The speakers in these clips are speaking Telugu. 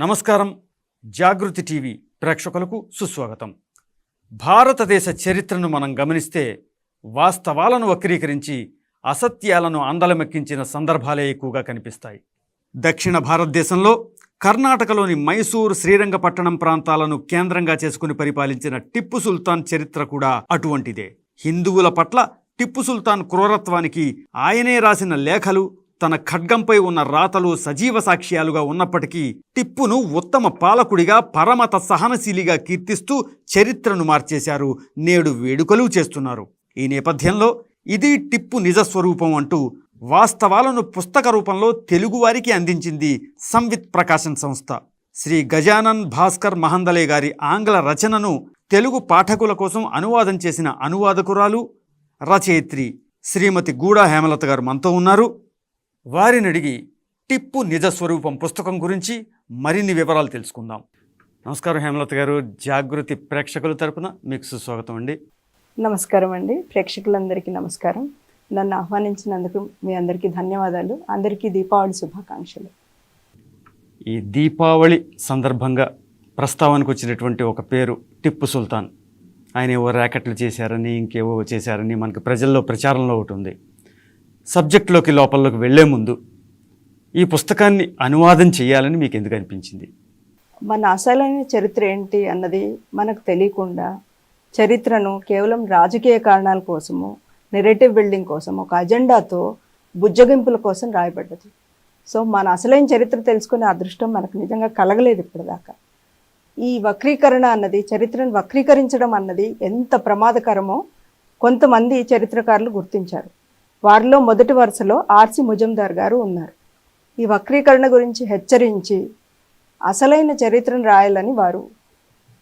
నమస్కారం. జాగృతి టీవీ ప్రేక్షకులకు సుస్వాగతం. భారతదేశ చరిత్రను మనం గమనిస్తే వాస్తవాలను వక్రీకరించి అసత్యాలను అందలమెక్కించిన సందర్భాలే ఎక్కువగా కనిపిస్తాయి. దక్షిణ భారతదేశంలో కర్ణాటకలోని మైసూర్, శ్రీరంగపట్టణం ప్రాంతాలను కేంద్రంగా చేసుకుని పరిపాలించిన టిప్పు సుల్తాన్ చరిత్ర కూడా అటువంటిదే. హిందువుల పట్ల టిప్పు సుల్తాన్ క్రూరత్వానికి ఆయనే రాసిన లేఖలు, తన ఖడ్గంపై ఉన్న రాతలు సజీవ సాక్ష్యాలుగా ఉన్నప్పటికీ టిప్పును ఉత్తమ పాలకుడిగా, పరమత సహనశీలిగా కీర్తిస్తూ చరిత్రను మార్చేశారు. నేడు వేడుకలు చేస్తున్నారు. ఈ నేపథ్యంలో ఇది టిప్పు నిజస్వరూపం అంటూ వాస్తవాలను పుస్తక రూపంలో తెలుగువారికి అందించింది సంవిత్ ప్రకాశన్ సంస్థ. శ్రీ గజానన్ భాస్కర్ మహందలే గారి ఆంగ్ల రచనను తెలుగు పాఠకుల కోసం అనువాదం చేసిన అనువాదకురాలు, రచయిత్రి శ్రీమతి గూడా హేమలత గారు మనతో ఉన్నారు. వారిని అడిగి టిప్పు నిజస్వరూపం పుస్తకం గురించి మరిన్ని వివరాలు తెలుసుకుందాం. నమస్కారం హేమలత గారు. జాగృతి ప్రేక్షకుల తరపున మీకు సుస్వాగతం అండి. నమస్కారం అండి. ప్రేక్షకులందరికీ నమస్కారం. నన్ను ఆహ్వానించినందుకు మీ అందరికీ ధన్యవాదాలు. అందరికీ దీపావళి శుభాకాంక్షలు. ఈ దీపావళి సందర్భంగా ప్రస్తావనకు వచ్చినటువంటి ఒక పేరు టిప్పు సుల్తాన్. ఆయన ఏవో ర్యాకెట్లు చేశారని, ఇంకేవో చేశారని మనకి ప్రజల్లో ప్రచారంలో ఒకటి ఉంది. సబ్జెక్టులోకి లోపలికి వెళ్లే ముందు ఈ పుస్తకాన్ని అనువాదం చేయాలని మీకు ఎందుకు అనిపించింది? మన అసలైన చరిత్ర ఏంటి అన్నది మనకు తెలియకుండా చరిత్రను కేవలం రాజకీయ కారణాల కోసము, నెరేటివ్ బిల్డింగ్ కోసం, ఒక అజెండాతో బుజ్జగింపుల కోసం రాయబడ్డది. సో మన అసలైన చరిత్ర తెలుసుకునే అదృష్టం మనకు నిజంగా కలగలేదు ఇప్పటిదాకా. ఈ వక్రీకరణ అన్నది, చరిత్రను వక్రీకరించడం అన్నది ఎంత ప్రమాదకరమో కొంతమంది చరిత్రకారులు గుర్తించారు. వారిలో మొదటి వరుసలో ఆర్సి ముజందార్ గారు ఉన్నారు. ఈ వక్రీకరణ గురించి హెచ్చరించి అసలైన చరిత్రను రాయాలని వారు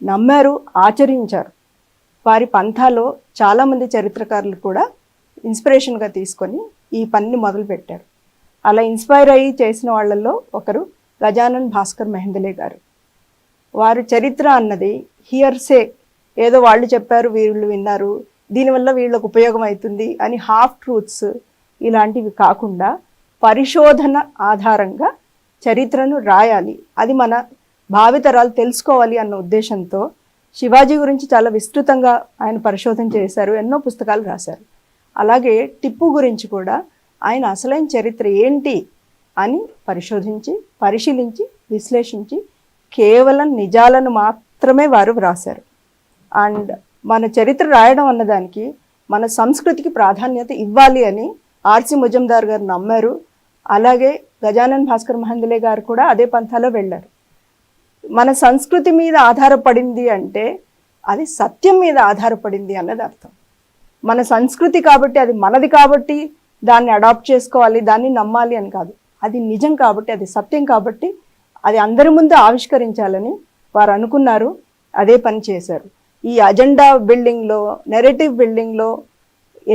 నమ్మారు, ఆచరించారు. వారి పంథాలో చాలామంది చరిత్రకారులు కూడా ఇన్స్పిరేషన్గా తీసుకొని ఈ పనిని మొదలుపెట్టారు. అలా ఇన్స్పైర్ అయ్యి చేసిన వాళ్ళల్లో ఒకరు గజానన్ భాస్కర్ మహందలే గారు. వారు చరిత్ర అన్నది హియర్సే, ఏదో వాళ్ళు చెప్పారు, వీళ్ళు విన్నారు, దీనివల్ల వీళ్ళకు ఉపయోగం అవుతుంది అని హాఫ్ ట్రూత్స్ ఇలాంటివి కాకుండా పరిశోధన ఆధారంగా చరిత్రను రాయాలి, అది మన భావితరాలు తెలుసుకోవాలి అన్న ఉద్దేశంతో శివాజీ గురించి చాలా విస్తృతంగా ఆయన పరిశోధన చేశారు, ఎన్నో పుస్తకాలు రాశారు. అలాగే టిప్పు గురించి కూడా ఆయన అసలైన చరిత్ర ఏంటి అని పరిశోధించి, పరిశీలించి, విశ్లేషించి కేవలం నిజాలను మాత్రమే వారు వ్రాశారు. అండ్ మన చరిత్ర రాయడం అన్నదానికి మన సంస్కృతికి ప్రాధాన్యత ఇవ్వాలి అని ఆర్సి ముజందార్ గారు నమ్మారు. అలాగే గజానన్ భాస్కర్ మహందలే గారు కూడా అదే పంథాలో వెళ్ళారు. మన సంస్కృతి మీద ఆధారపడింది అంటే అది సత్యం మీద ఆధారపడింది అన్నది అర్థం. మన సంస్కృతి కాబట్టి, అది మనది కాబట్టి దాన్ని అడాప్ట్ చేసుకోవాలి, దాన్ని నమ్మాలి అని కాదు. అది నిజం కాబట్టి, అది సత్యం కాబట్టి అది అందరి ముందు ఆవిష్కరించాలని వారు అనుకున్నారు. అదే పని చేశారు. ఈ అజెండా బిల్డింగ్లో, నెరేటివ్ బిల్డింగ్లో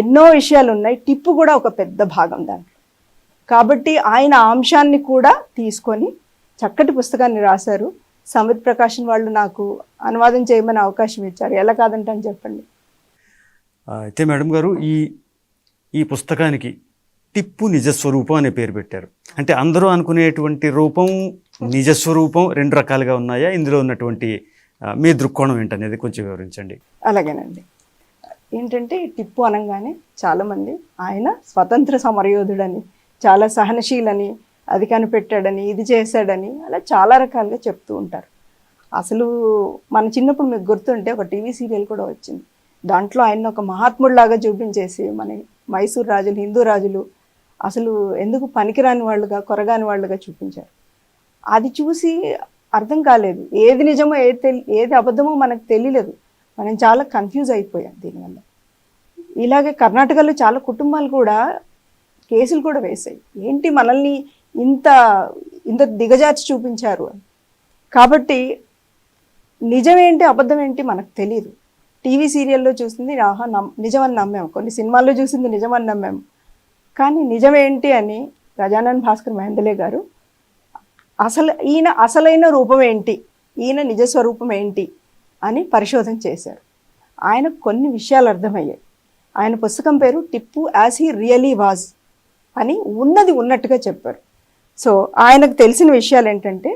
ఎన్నో విషయాలు ఉన్నాయి. టిప్పు కూడా ఒక పెద్ద భాగం దాంట్లో. కాబట్టి ఆయన అంశాన్ని కూడా తీసుకొని చక్కటి పుస్తకాన్ని రాశారు. సంవిత్ ప్రకాశన్ వాళ్ళు నాకు అనువాదం చేయమని అవకాశం ఇచ్చారు. ఎలా కాదంటని చెప్పండి. అయితే మేడం గారు, ఈ పుస్తకానికి టిప్పు నిజస్వరూపం అనే పేరు పెట్టారు. అంటే అందరూ అనుకునేటువంటి రూపం, నిజస్వరూపం రెండు రకాలుగా ఉన్నాయా? ఇందులో ఉన్నటువంటి మీ దృక్కోణం ఏంటనేది కొంచెం వివరించండి. అలాగేనండి. ఏంటంటే టిప్పు అనగానే చాలామంది ఆయన స్వతంత్ర సమరయోధుడని, చాలా సహనశీలని, అది కనిపెట్టాడని, ఇది చేశాడని అలా చాలా రకాలుగా చెప్తూ ఉంటారు. అసలు మన చిన్నప్పుడు మీకు గుర్తుంటే ఒక టీవీ సీరియల్ కూడా వచ్చింది. దాంట్లో ఆయన ఒక మహాత్ముడిలాగా చూపించేసి మన మైసూర్ రాజులు, హిందూ రాజులు అసలు ఎందుకు పనికిరాని వాళ్ళుగా, కొరగాని వాళ్ళుగా చూపించారు. అది చూసి అర్థం కాలేదు. ఏది నిజమో ఏది అబద్ధమో మనకు తెలియలేదు. మనం చాలా కన్ఫ్యూజ్ అయిపోయాం దీనివల్ల. ఇలాగే కర్ణాటకలో చాలా కుటుంబాలు కూడా కేసులు కూడా వేశాయి. ఏంటి మనల్ని ఇంత ఇంత దిగజార్చి చూపించారు అని. కాబట్టి నిజమేంటి అబద్ధం ఏంటి మనకు తెలియదు. టీవీ సీరియల్లో చూసింది నిజమని నమ్మాము, కొన్ని సినిమాల్లో చూసింది నిజమని నమ్మాము. కానీ నిజమేంటి అని గజానన్ భాస్కర్ మహందలే గారు ఈయన అసలైన రూపం ఏంటి, ఈయన నిజస్వరూపం ఏంటి అని పరిశోధన చేశారు. ఆయనకు కొన్ని విషయాలు అర్థమయ్యాయి. ఆయన పుస్తకం పేరు Tipu as he really was అని ఉన్నది ఉన్నట్టుగా చెప్పారు. సో ఆయనకు తెలిసిన విషయాలు ఏంటంటే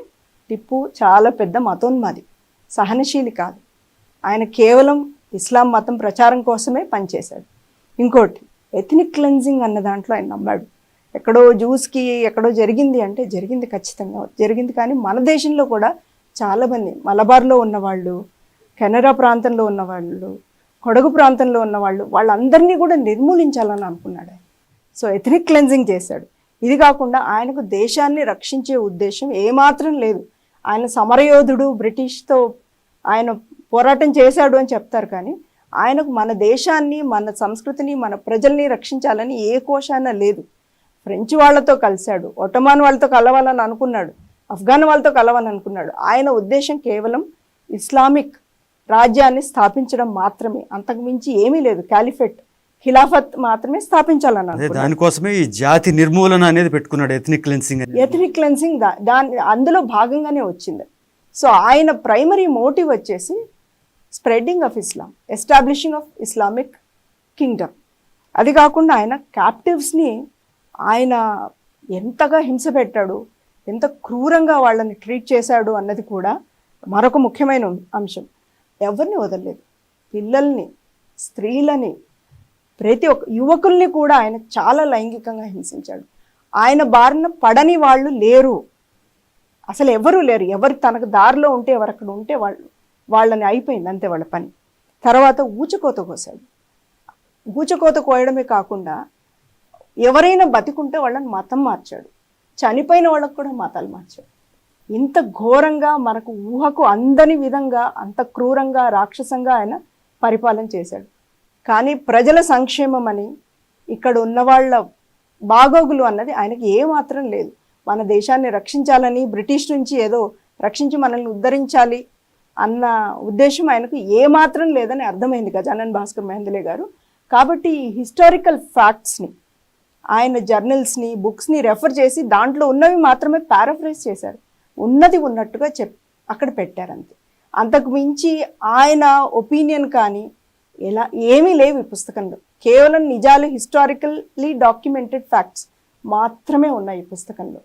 టిప్పు చాలా పెద్ద మతోన్మాది, సహనశీలి కాదు. ఆయన కేవలం ఇస్లాం మతం ప్రచారం కోసమే పనిచేశాడు. ఇంకోటి ఎథనిక్ క్లెన్జింగ్ అన్న దాంట్లో ఆయన నమ్మాడు. ఎక్కడో జ్యూస్కి ఎక్కడో జరిగింది అంటే జరిగింది, ఖచ్చితంగా జరిగింది. కానీ మన దేశంలో కూడా చాలామంది మలబార్లో ఉన్నవాళ్ళు, కెనరా ప్రాంతంలో ఉన్నవాళ్ళు, కొడగు ప్రాంతంలో ఉన్నవాళ్ళు, వాళ్ళందరినీ కూడా నిర్మూలించాలని అనుకున్నాడు ఆయన. సో ఎథనిక్ క్లెన్జింగ్ చేశాడు. ఇది కాకుండా ఆయనకు దేశాన్ని రక్షించే ఉద్దేశం ఏమాత్రం లేదు. ఆయన సమరయోధుడు, బ్రిటిష్తో ఆయన పోరాటం చేశాడు అని చెప్తారు, కానీ ఆయనకు మన దేశాన్ని, మన సంస్కృతిని, మన ప్రజల్ని రక్షించాలని ఏ కోశాన లేదు. ఫ్రెంచ్ వాళ్ళతో కలిశాడు, ఒట్టమాన్ వాళ్ళతో కలవాలని అనుకున్నాడు, ఆఫ్ఘన్ వాళ్ళతో కలవాలని అనుకున్నాడు. ఆయన ఉద్దేశం కేవలం ఇస్లామిక్ రాజ్యాన్ని స్థాపించడం మాత్రమే, అంతకు మించి ఏమీ లేదు. క్యాలిఫెట్, ఖిలాఫత్ మాత్రమే స్థాపించాలని అనుకున్నాడు. దానికోసమే ఈ జాతి నిర్మూలన అనేది పెట్టుకున్నాడు, ఎథనిక్ క్లెన్సింగ్. ఎథనిక్ క్లెన్సింగ్ దాని అందులో భాగంగానే వచ్చింది. సో ఆయన ప్రైమరీ మోటివ్ వచ్చేసి spreading of Islam, establishing of Islamic Kingdom. అది కాకుండా ఆయన క్యాప్టివ్స్ని ఆయన ఎంతగా హింస పెట్టాడు, ఎంత క్రూరంగా వాళ్ళని ట్రీట్ చేశాడు అన్నది కూడా మరొక ముఖ్యమైన అంశం. ఎవరిని వదలలేదు, పిల్లల్ని, స్త్రీలని, ప్రతి ఒక్క యువకుల్ని కూడా ఆయన చాలా లైంగికంగా హింసించాడు. ఆయన బారిన పడని వాళ్ళు లేరు, అసలు ఎవరూ లేరు. ఎవరు తనకు దారిలో ఉంటే, ఎవరు అక్కడ ఉంటే వాళ్ళని అయిపోయింది అంతే వాళ్ళ పని. తర్వాత ఊచకోత కోసాడు. ఊచకోత కోయడమే కాకుండా ఎవరైనా బతికుంటే వాళ్ళని మతం మార్చాడు, చనిపోయిన వాళ్ళకు కూడా మతాలు మార్చాడు. ఇంత ఘోరంగా, మనకు ఊహకు అందని విధంగా, అంత క్రూరంగా, రాక్షసంగా ఆయన పరిపాలన చేశాడు. కానీ ప్రజల సంక్షేమం అని, ఇక్కడ ఉన్న వాళ్ళ బాగోగులు అన్నది ఆయనకి ఏమాత్రం లేదు. మన దేశాన్ని రక్షించాలని, బ్రిటిష్ నుంచి ఏదో రక్షించి మనల్ని ఉద్ధరించాలి అన్న ఉద్దేశం ఆయనకు ఏమాత్రం లేదని అర్థమైంది గజానన్ భాస్కర్ మెహందలే గారు. కాబట్టి ఈ హిస్టారికల్ ఫ్యాక్ట్స్ని, ఆయన జర్నల్స్ని, బుక్స్ని రెఫర్ చేసి దాంట్లో ఉన్నవి మాత్రమే పారాఫ్రైజ్ చేశారు, ఉన్నది ఉన్నట్టుగా అక్కడ పెట్టారు అంతే. అంతకు మించి ఆయన ఒపీనియన్ కానీ ఎలా ఏమీ లేవు ఈ పుస్తకంలో. కేవలం నిజాలు, హిస్టారికల్లీ డాక్యుమెంటెడ్ ఫ్యాక్ట్స్ మాత్రమే ఉన్నాయి ఈ పుస్తకంలో.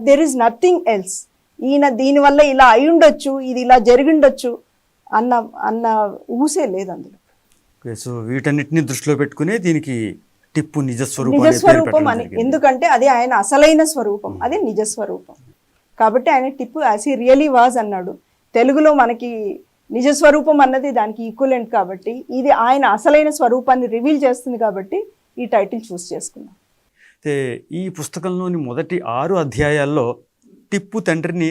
There is nothing else. ఈయన దీనివల్ల ఇలా అయి ఉండొచ్చు, ఇది ఇలా జరిగిండొచ్చు అన్న ఊసే లేదు అందులో. సో వీటన్నిటిని దృష్టిలో పెట్టుకునే దీనికి టిప్పు నిజస్వరూపం అని, ఎందుకంటే అది ఆయన అసలైన స్వరూపం, అది నిజస్వరూపం. కాబట్టి ఆయన Tipu as he really was అన్నాడు. తెలుగులో మనకి నిజస్వరూపం అన్నది దానికి ఈక్వలెంట్, కాబట్టి ఇది ఆయన అసలైన స్వరూపాన్ని రివీల్ చేస్తుంది, కాబట్టి ఈ టైటిల్ చూస్ చేసుకున్నాం. అయితే ఈ పుస్తకంలోని మొదటి 6 అధ్యాయాల్లో టిప్పు తండ్రిని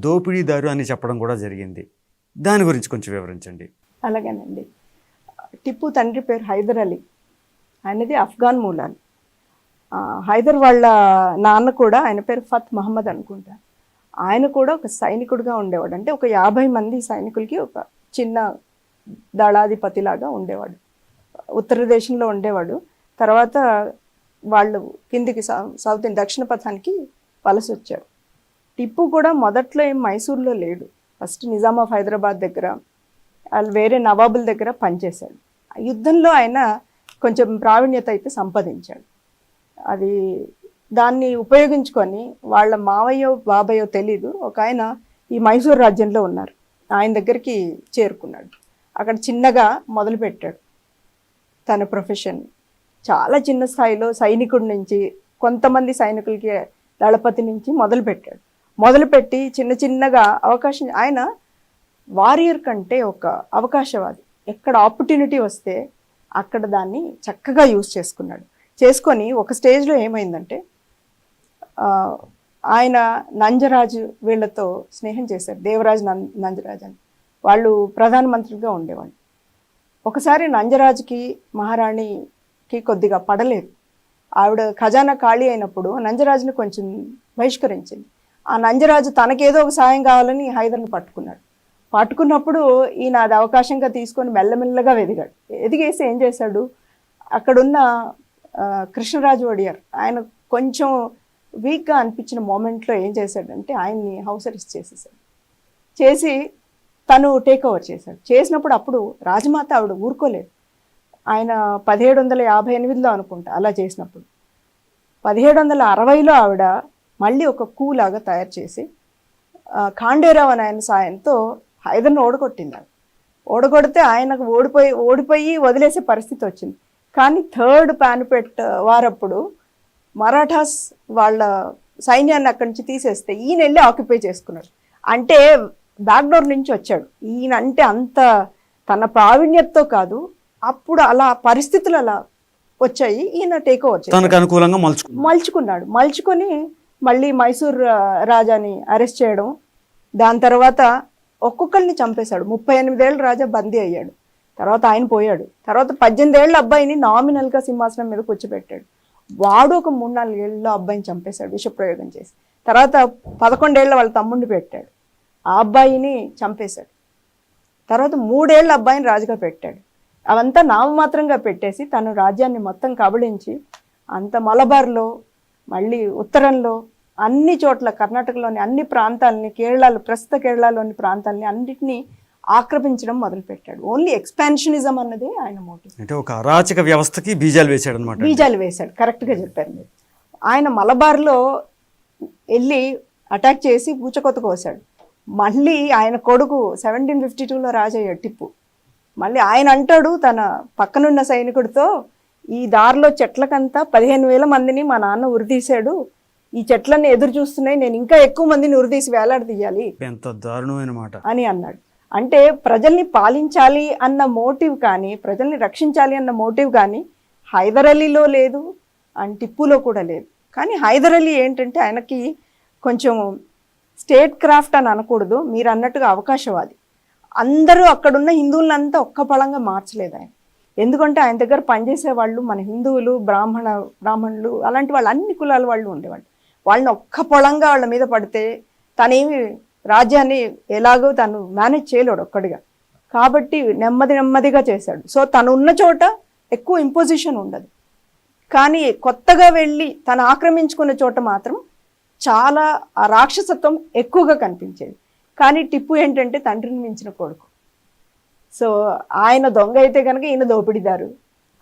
దోపిడీదారు అని చెప్పడం కూడా జరిగింది. దాని గురించి కొంచెం వివరించండి. అలాగేనండి. టిప్పు తండ్రి పేరు హైదర్ అలీ, ఆయనది ఆఫ్ఘన్ మూలాలు. హైదర్ వాళ్ళ నాన్న కూడా ఆయన పేరు ఫత్ మహమ్మద్ అనుకుంటా. ఆయన కూడా ఒక సైనికుడిగా ఉండేవాడు. అంటే ఒక 50 మంది సైనికులకి ఒక చిన్న దళాధిపతిలాగా ఉండేవాడు. ఉత్తరదేశంలో ఉండేవాడు. తర్వాత వాళ్ళు కిందికి సౌత్ దక్షిణ పథానికి వలస వచ్చారు. టిప్పు కూడా మొదట్లో ఏం మైసూర్లో లేడు. ఫస్ట్ నిజాం ఆఫ్ హైదరాబాద్ దగ్గర, వాళ్ళు వేరే నవాబుల దగ్గర పనిచేశాడు. యుద్ధంలో ఆయన కొంచెం ప్రావీణ్యత అయితే సంపాదించాడు. అది దాన్ని ఉపయోగించుకొని వాళ్ళ మావయ్యో బాబాయో తెలీదు, ఒక ఆయన ఈ మైసూర్ రాజ్యంలో ఉన్నారు, ఆయన దగ్గరికి చేరుకున్నాడు. అక్కడ చిన్నగా మొదలుపెట్టాడు తన ప్రొఫెషన్. చాలా చిన్న స్థాయిలో సైనికుడి నుంచి, కొంతమంది సైనికులకి దళపతి నుంచి మొదలుపెట్టి చిన్న చిన్నగా అవకాశం. ఆయన వారియర్ కంటే ఒక అవకాశవాది. ఎక్కడ ఆపర్చునిటీ వస్తే అక్కడ దాన్ని చక్కగా యూజ్ చేసుకొని ఒక స్టేజ్లో ఏమైందంటే ఆయన నంజరాజు వీళ్ళతో స్నేహం చేశారు. దేవరాజ్ నంజరాజ్ అని, వాళ్ళు ప్రధానమంత్రిగా ఉండేవాళ్ళు. ఒకసారి నంజరాజుకి మహారాణికి కొద్దిగా పడలేదు. ఆవిడ ఖజానా ఖాళీ అయినప్పుడు నంజరాజుని కొంచెం బహిష్కరించింది. ఆ నంజరాజు తనకేదో ఒక సాయం కావాలని హైదర్ని పట్టుకున్నప్పుడు ఈయన అది అవకాశంగా తీసుకొని మెల్లమెల్లగా ఎదిగేసి ఏం చేశాడు, అక్కడున్న కృష్ణరాజు వడియార్ ఆయన కొంచెం వీక్గా అనిపించిన మూమెంట్లో ఏం చేశాడంటే ఆయన్ని హౌస్ అరెస్ట్ చేసి తను టేక్ ఓవర్ చేసినప్పుడు అప్పుడు రాజమాత ఆవిడ ఊరుకోలేదు. ఆయన 1758లో అనుకుంటా అలా చేసినప్పుడు, 1760లో ఆవిడ మళ్ళీ ఒక కూలాగా తయారు చేసి ఖాండేరావు అని ఆయన సాయంతో హైదర్ని ఓడగొట్టింది. ఓడగొడితే ఆయనకు ఓడిపోయి వదిలేసే పరిస్థితి వచ్చింది. కానీ థర్డ్ పానిపెట్ వారప్పుడు మరాఠాస్ వాళ్ళ సైన్యాన్ని అక్కడి నుంచి తీసేస్తే ఈయన వెళ్ళి ఆక్యుపై చేసుకున్నాడు. అంటే బ్యాక్డోర్ నుంచి వచ్చాడు ఈయన. అంటే అంత తన ప్రావీణ్యతతో కాదు, అప్పుడు అలా పరిస్థితులు అలా వచ్చాయి, ఈయన టేక్ ఓవర్ తనకు అనుకూలంగా మలుచుకొని మళ్ళీ మైసూర్ రాజాని అరెస్ట్ చేయడం, దాని తర్వాత ఒక్కొక్కరిని చంపేశాడు. 38 ఏళ్ళ రాజా బందీ అయ్యాడు. తర్వాత ఆయన పోయాడు. తర్వాత 18 ఏళ్ళ అబ్బాయిని నామినల్గా సింహాసనం మీద కూర్చోబెట్టాడు. వాడు ఒక 3-4 ఏళ్ళ అబ్బాయిని చంపేశాడు విషప్రయోగం చేసి. తర్వాత 11 ఏళ్ళ వాళ్ళ తమ్ముడిని పెట్టాడు, ఆ అబ్బాయిని చంపేశాడు. తర్వాత 3 ఏళ్ళ అబ్బాయిని రాజుగా పెట్టాడు. అవంతా నామమాత్రంగా పెట్టేసి తను రాజ్యాన్ని మొత్తం కబళించి అంత మలబార్లో, మళ్ళీ ఉత్తరంలో, అన్ని చోట్ల కర్ణాటకలోని అన్ని ప్రాంతాలని, ప్రస్తుత కేరళలోని ప్రాంతాలని అన్నిటినీ ఆక్రమించడం మొదలుపెట్టాడు. ఓన్లీ ఎక్స్పాన్షనిజం అన్నదే ఆయన మోటివ్. అంటే ఒక అరాచక వ్యవస్థకి బీజాలు వేశాడు అనమాట. బీజాలు వేశాడు, కరెక్ట్గా చెప్పారు మీరు. ఆయన మలబార్లో వెళ్ళి అటాక్ చేసి పూచకొత కోసాడు. మళ్ళీ ఆయన కొడుకు 1752లో రాజయ్యాడు టిప్పు. మళ్ళీ ఆయన అంటాడు తన పక్కనున్న సైనికుడితో, ఈ దారిలో చెట్లకంతా 15,000 మందిని మా నాన్న ఉరిదీశాడు, ఈ చెట్లన్నీ ఎదురు చూస్తున్నాయి, నేను ఇంకా ఎక్కువ మందిని ఉరిదీసి వేలాడదీయాలి, ఎంత దారుణమైన మాట అని అన్నాడు. అంటే ప్రజల్ని పాలించాలి అన్న మోటివ్ కానీ, ప్రజల్ని రక్షించాలి అన్న మోటివ్ కానీ హైదర్ అలీలో లేదు, అండ్ టిప్పులో కూడా లేదు. కానీ హైదర్ అలీ ఏంటంటే ఆయనకి కొంచెం స్టేట్ క్రాఫ్ట్ అని అనకూడదు, మీరు అన్నట్టుగా అవకాశవాది. అందరూ అక్కడున్న హిందువులంతా ఒక్క పళంగా మార్చలేదు ఆయన. ఎందుకంటే ఆయన దగ్గర పనిచేసే వాళ్ళు మన హిందువులు, బ్రాహ్మణులు, అలాంటి వాళ్ళు అన్ని కులాల వాళ్ళు ఉండేవాళ్ళు. వాళ్ళని ఒక్క పొలంగా వాళ్ళ మీద పడితే తనేమి రాజ్యాన్ని ఎలాగో తను మేనేజ్ చేయలేడు ఒక్కడిగా. కాబట్టి నెమ్మదిగా చేశాడు. సో తను ఉన్న చోట ఎక్కువ ఇంపోజిషన్ ఉండదు, కానీ కొత్తగా వెళ్ళి తను ఆక్రమించుకున్న చోట మాత్రం చాలా ఆ రాక్షసత్వం ఎక్కువగా కనిపించేది. కానీ టిప్పు ఏంటంటే తండ్రిని మించిన కొడుకు. సో ఆయన దొంగ అయితే కనుక ఈయన దోపిడీదారు,